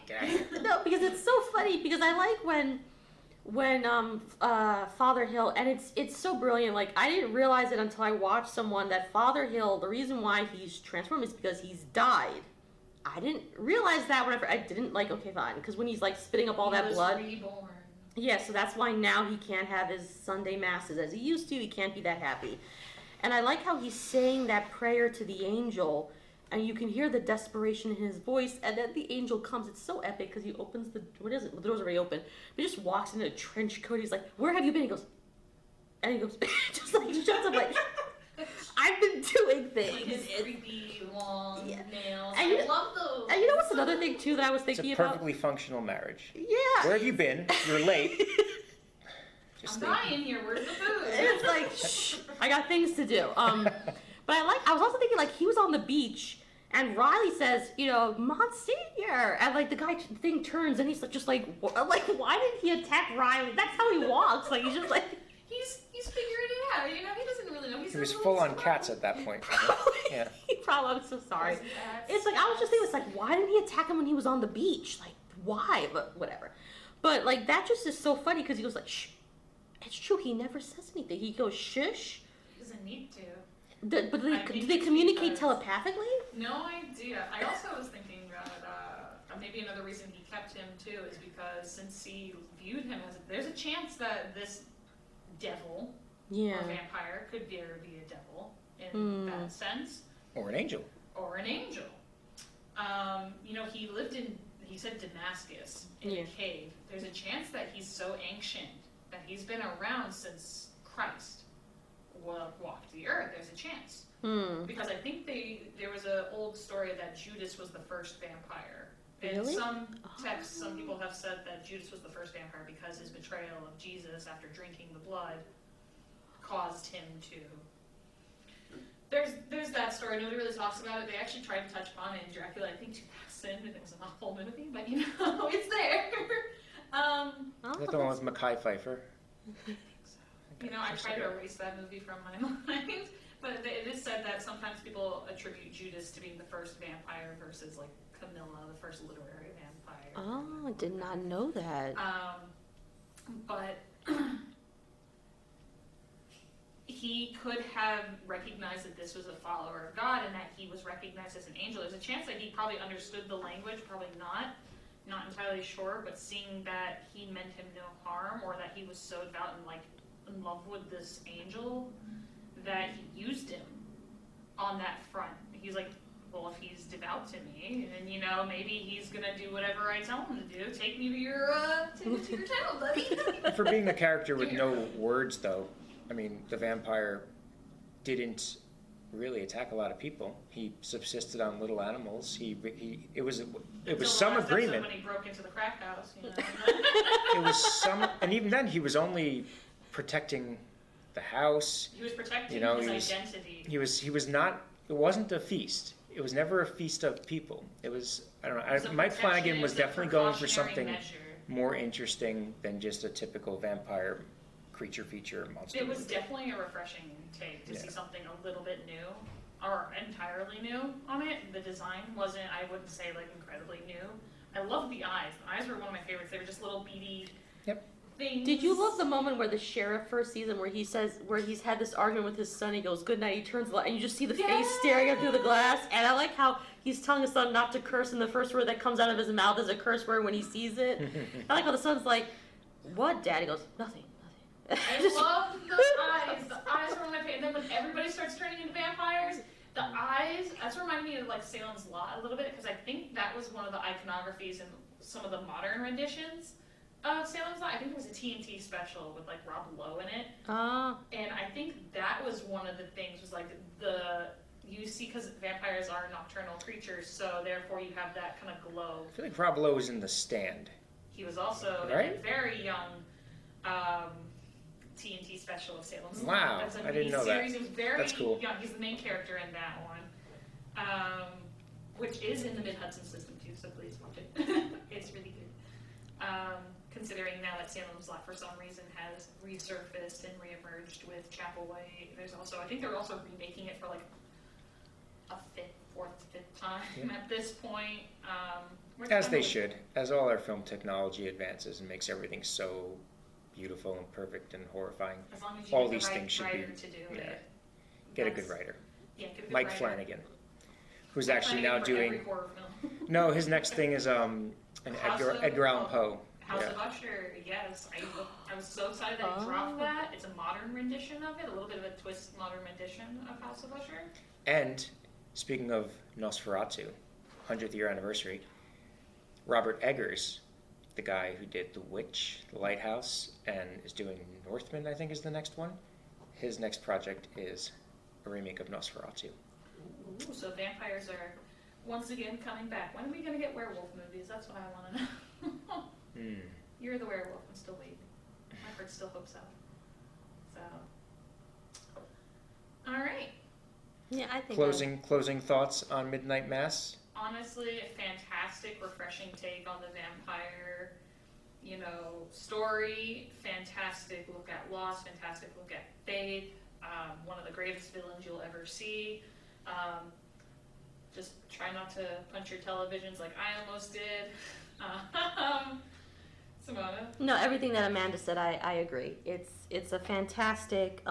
B: get out of here.
A: no, because it's so funny. Because I like when Father Hill, and it's so brilliant. Like, I didn't realize it until I watched someone that Father Hill, the reason why he's transformed is because he's died. I didn't realize that I didn't like. Okay, fine. Because when he's like spitting up all
C: He
A: that
C: was
A: blood.
C: reborn.
A: Yeah, so that's why now he can't have his Sunday masses as he used to. He can't be that happy. And I like how he's saying that prayer to the angel, and you can hear the desperation in his voice, and then the angel comes. It's so epic because he opens the, what is it? The door's already open. But he just walks in a trench coat. He's like, where have you been? He goes, and he goes, just like, shuts up like, I've been doing things.
C: Like his creepy long
A: Yeah.
C: nails.
A: And
C: I love those.
A: And you know what's another thing, too, that I was
B: It's
A: thinking
B: a
A: about?
B: perfectly functional marriage.
A: Yeah.
B: Where have you been? You're late.
C: I'm dying here. Where's the food?
A: It's like, shh, I got things to do. But I was also thinking, like, he was on the beach, And Riley says, you know, Monsignor, and like the guy thing turns, and he's just like, why did he attack Riley? That's how he walks. Like he's just like
C: he's figuring it out. You know, he doesn't really know.
B: He was full on cats at that point. Yeah.
A: he probably. I'm so sorry.
C: Wasn't that
A: It's like I was just thinking, it's like, why didn't he attack him when he was on the beach? Like why? But whatever. But like that just is so funny because he goes like, shh. It's true. He never says anything. He goes shush.
C: He doesn't need to.
A: But do
C: I think
A: they communicate
C: because-
A: telepathically?
C: No idea. I also was thinking that maybe another reason he kept him too is because since he viewed him as there's a chance that this devil
A: Yeah.
C: or vampire could be a devil in that sense,
B: Or an angel.
C: or an angel. You know, he lived in, he said Damascus, in a cave. There's a chance that he's so ancient that he's been around since Christ walked the earth. There's a chance. Because I think there was an old story that Judas was the first vampire. In
A: Really?
C: some texts, some people have said that Judas was the first vampire because his betrayal of Jesus after drinking the blood caused him to. There's that story. Nobody really talks about it. They actually tried to touch upon it in Dracula, I think 2000, and it was an awful movie, but you know, it's there.
B: Is that the one with Mekhi Phifer?
C: You know, I try to erase that movie from my mind, but it is said that sometimes people attribute Judas to being the first vampire versus like Camilla, the first literary vampire.
A: Oh, I did not know that.
C: But he could have recognized that this was a follower of God and that he was recognized as an angel. There's a chance that he probably understood the language, probably not entirely sure, but seeing that he meant him no harm, or that he was so devout and like in love with this angel that he used him on that front. He's like, well, if he's devout to me, and you know, maybe he's gonna do whatever I tell him to do. Take me to your town, buddy.
B: For being a character with no words, though, I mean, the vampire didn't really attack a lot of people. He subsisted on little animals. It was some agreement.
C: When he broke into the crack house, you know.
B: It was some, and even then, he was only protecting the house.
C: He was protecting his identity.
B: He was not. It wasn't a feast. It was never a feast of people. It was, I don't know. Mike Flanagan was definitely going for something more interesting than just a typical vampire creature feature monster.
C: It was definitely a refreshing take to see something a little bit new, or entirely new on it. The design wasn't, I wouldn't say, like incredibly new. I love the eyes. The eyes were one of my favorites. They were just little beady things.
A: Did you love the moment where the sheriff first season where he's had this argument with his son? He goes, "Good night." He turns the light, and you just see the face staring up through the glass. And I like how he's telling his son not to curse, and the first word that comes out of his mouth is a curse word when he sees it. I like how the son's like, "What, Dad?" He goes, "Nothing."
C: I love the eyes. The eyes were one of my favorites. And then when everybody starts turning into vampires, the eyes, that's reminded me of like Salem's Lot a little bit, because I think that was one of the iconographies in some of the modern renditions of Salem's Lot. I think it was a TNT special with like Rob Lowe in it. And I think that was one of the things, was like you see, because vampires are nocturnal creatures, so therefore you have that kind of glow.
B: I feel like Rob Lowe was in The Stand.
C: He was also in a very young TNT special of Salem's Lot.
B: Wow,
C: That's a
B: I didn't know that.
C: He was very
B: That's cool.
C: young. He's the main character in that one, which is in the Mid-Hudson system too, so please watch it. It's really good. Considering now that Salem's Lot for some reason has resurfaced and reemerged with Chapel Way. I think they're also remaking it for like a fifth time at this point.
B: As they should. As all our film technology advances and makes everything so beautiful and perfect and horrifying.
C: As long as you
B: all
C: get
B: these
C: the right
B: things should
C: writer
B: be.
C: to do
B: Yeah.
C: it.
B: Get a good writer.
C: Yeah, get a good
B: Mike
C: writer.
B: Flanagan, who's
C: Mike
B: actually
C: Flanagan
B: now
C: for every
B: doing.
C: horror film.
B: No, his next thing is an Edgar Allan Poe.
C: House of Usher, yes. I was so excited that he dropped that. It's a modern rendition of it, a little bit of a twist modern rendition of House of Usher.
B: And speaking of Nosferatu, 100th year anniversary, Robert Eggers, the guy who did The Witch, The Lighthouse, and is doing Northman, I think is the next one. His next project is a remake of Nosferatu.
C: Ooh, so vampires are once again coming back. When are we going to get werewolf movies? That's what I want to know. You're the werewolf. I'm still waiting. My heart still hopes so. So, all right.
A: Yeah, I think
B: Closing thoughts on Midnight Mass?
C: Honestly, a fantastic, refreshing take on the vampire, story. Fantastic look at loss. Fantastic look at faith. One of the greatest villains you'll ever see. Just try not to punch your televisions like I almost did. Simona?
A: No, everything that Amanda said, I agree. It's a fantastic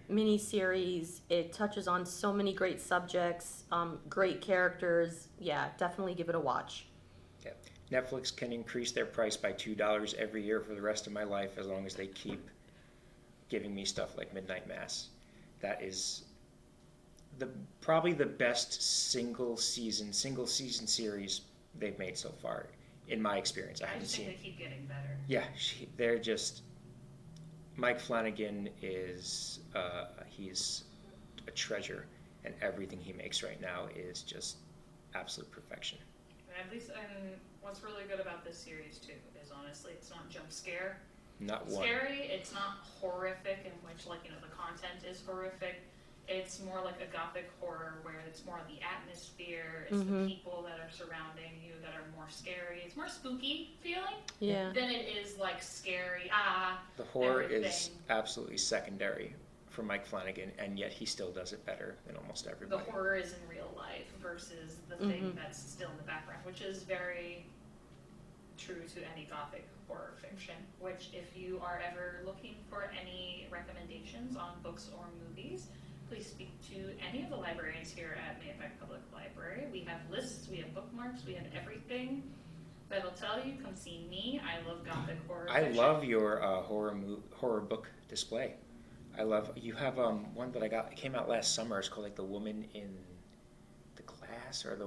A: mini series. It touches on so many great subjects, great characters. Yeah, definitely give it a watch.
B: Yeah. Netflix can increase their price by $2 every year for the rest of my life as long as they keep giving me stuff like Midnight Mass. That is probably the best single season series they've made so far, in my experience. I haven't seen.
C: They keep getting better.
B: Yeah, they're just. Mike Flanagan is he's a treasure, and everything he makes right now is just absolute perfection.
C: And what's really good about this series too is honestly it's not jump scare.
B: Not one.
C: Scary. It's not horrific, in which the content is horrific. It's more like a gothic horror where it's more the atmosphere, it's the people that are surrounding you that are more scary. It's more spooky feeling than it is like scary.
B: The horror
C: everything.
B: is absolutely secondary for Mike Flanagan, and yet he still does it better than almost everybody.
C: The horror is in real life versus the thing that's still in the background, which is very true to any gothic horror fiction. Which, if you are ever looking for any recommendations on books or movies, please speak to any of the librarians here at Mayapack Public Library. We have lists, we have bookmarks, we have everything. But I'll tell you, come see me. I love gothic horror fiction.
B: I love your horror book display. You have one that I got. It came out last summer. It's called like The Woman in the Glass, or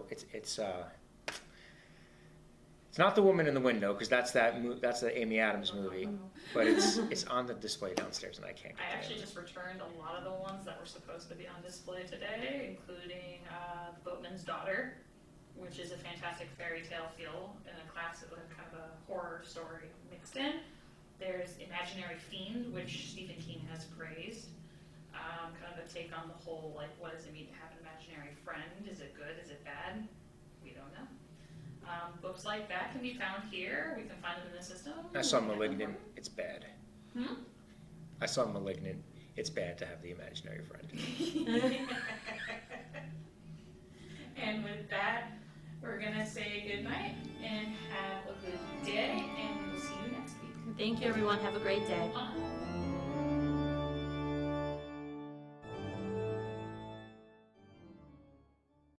B: it's not The Woman in the Window, because that's the Amy Adams movie. But it's on the display downstairs, and I can't get
C: I
B: it.
C: actually just returned a lot of the ones that were supposed to be on display today, including Boatman's Daughter, which is a fantastic fairy tale feel in a classic, kind of a horror story mixed in. There's Imaginary Fiend, which Stephen King has praised. Kind of a take on the whole, what does it mean to have an imaginary friend? Is it good? Is it bad? We don't know. Books like that can be found here. We can find them in the system.
B: I saw Malignant. It's bad.
C: Hmm?
B: I saw Malignant. It's bad to have the imaginary friend.
C: And with that, we're going to say good night and have a good day, and we'll see you next week.
A: Thank you, everyone. Have a great day.
C: Bye.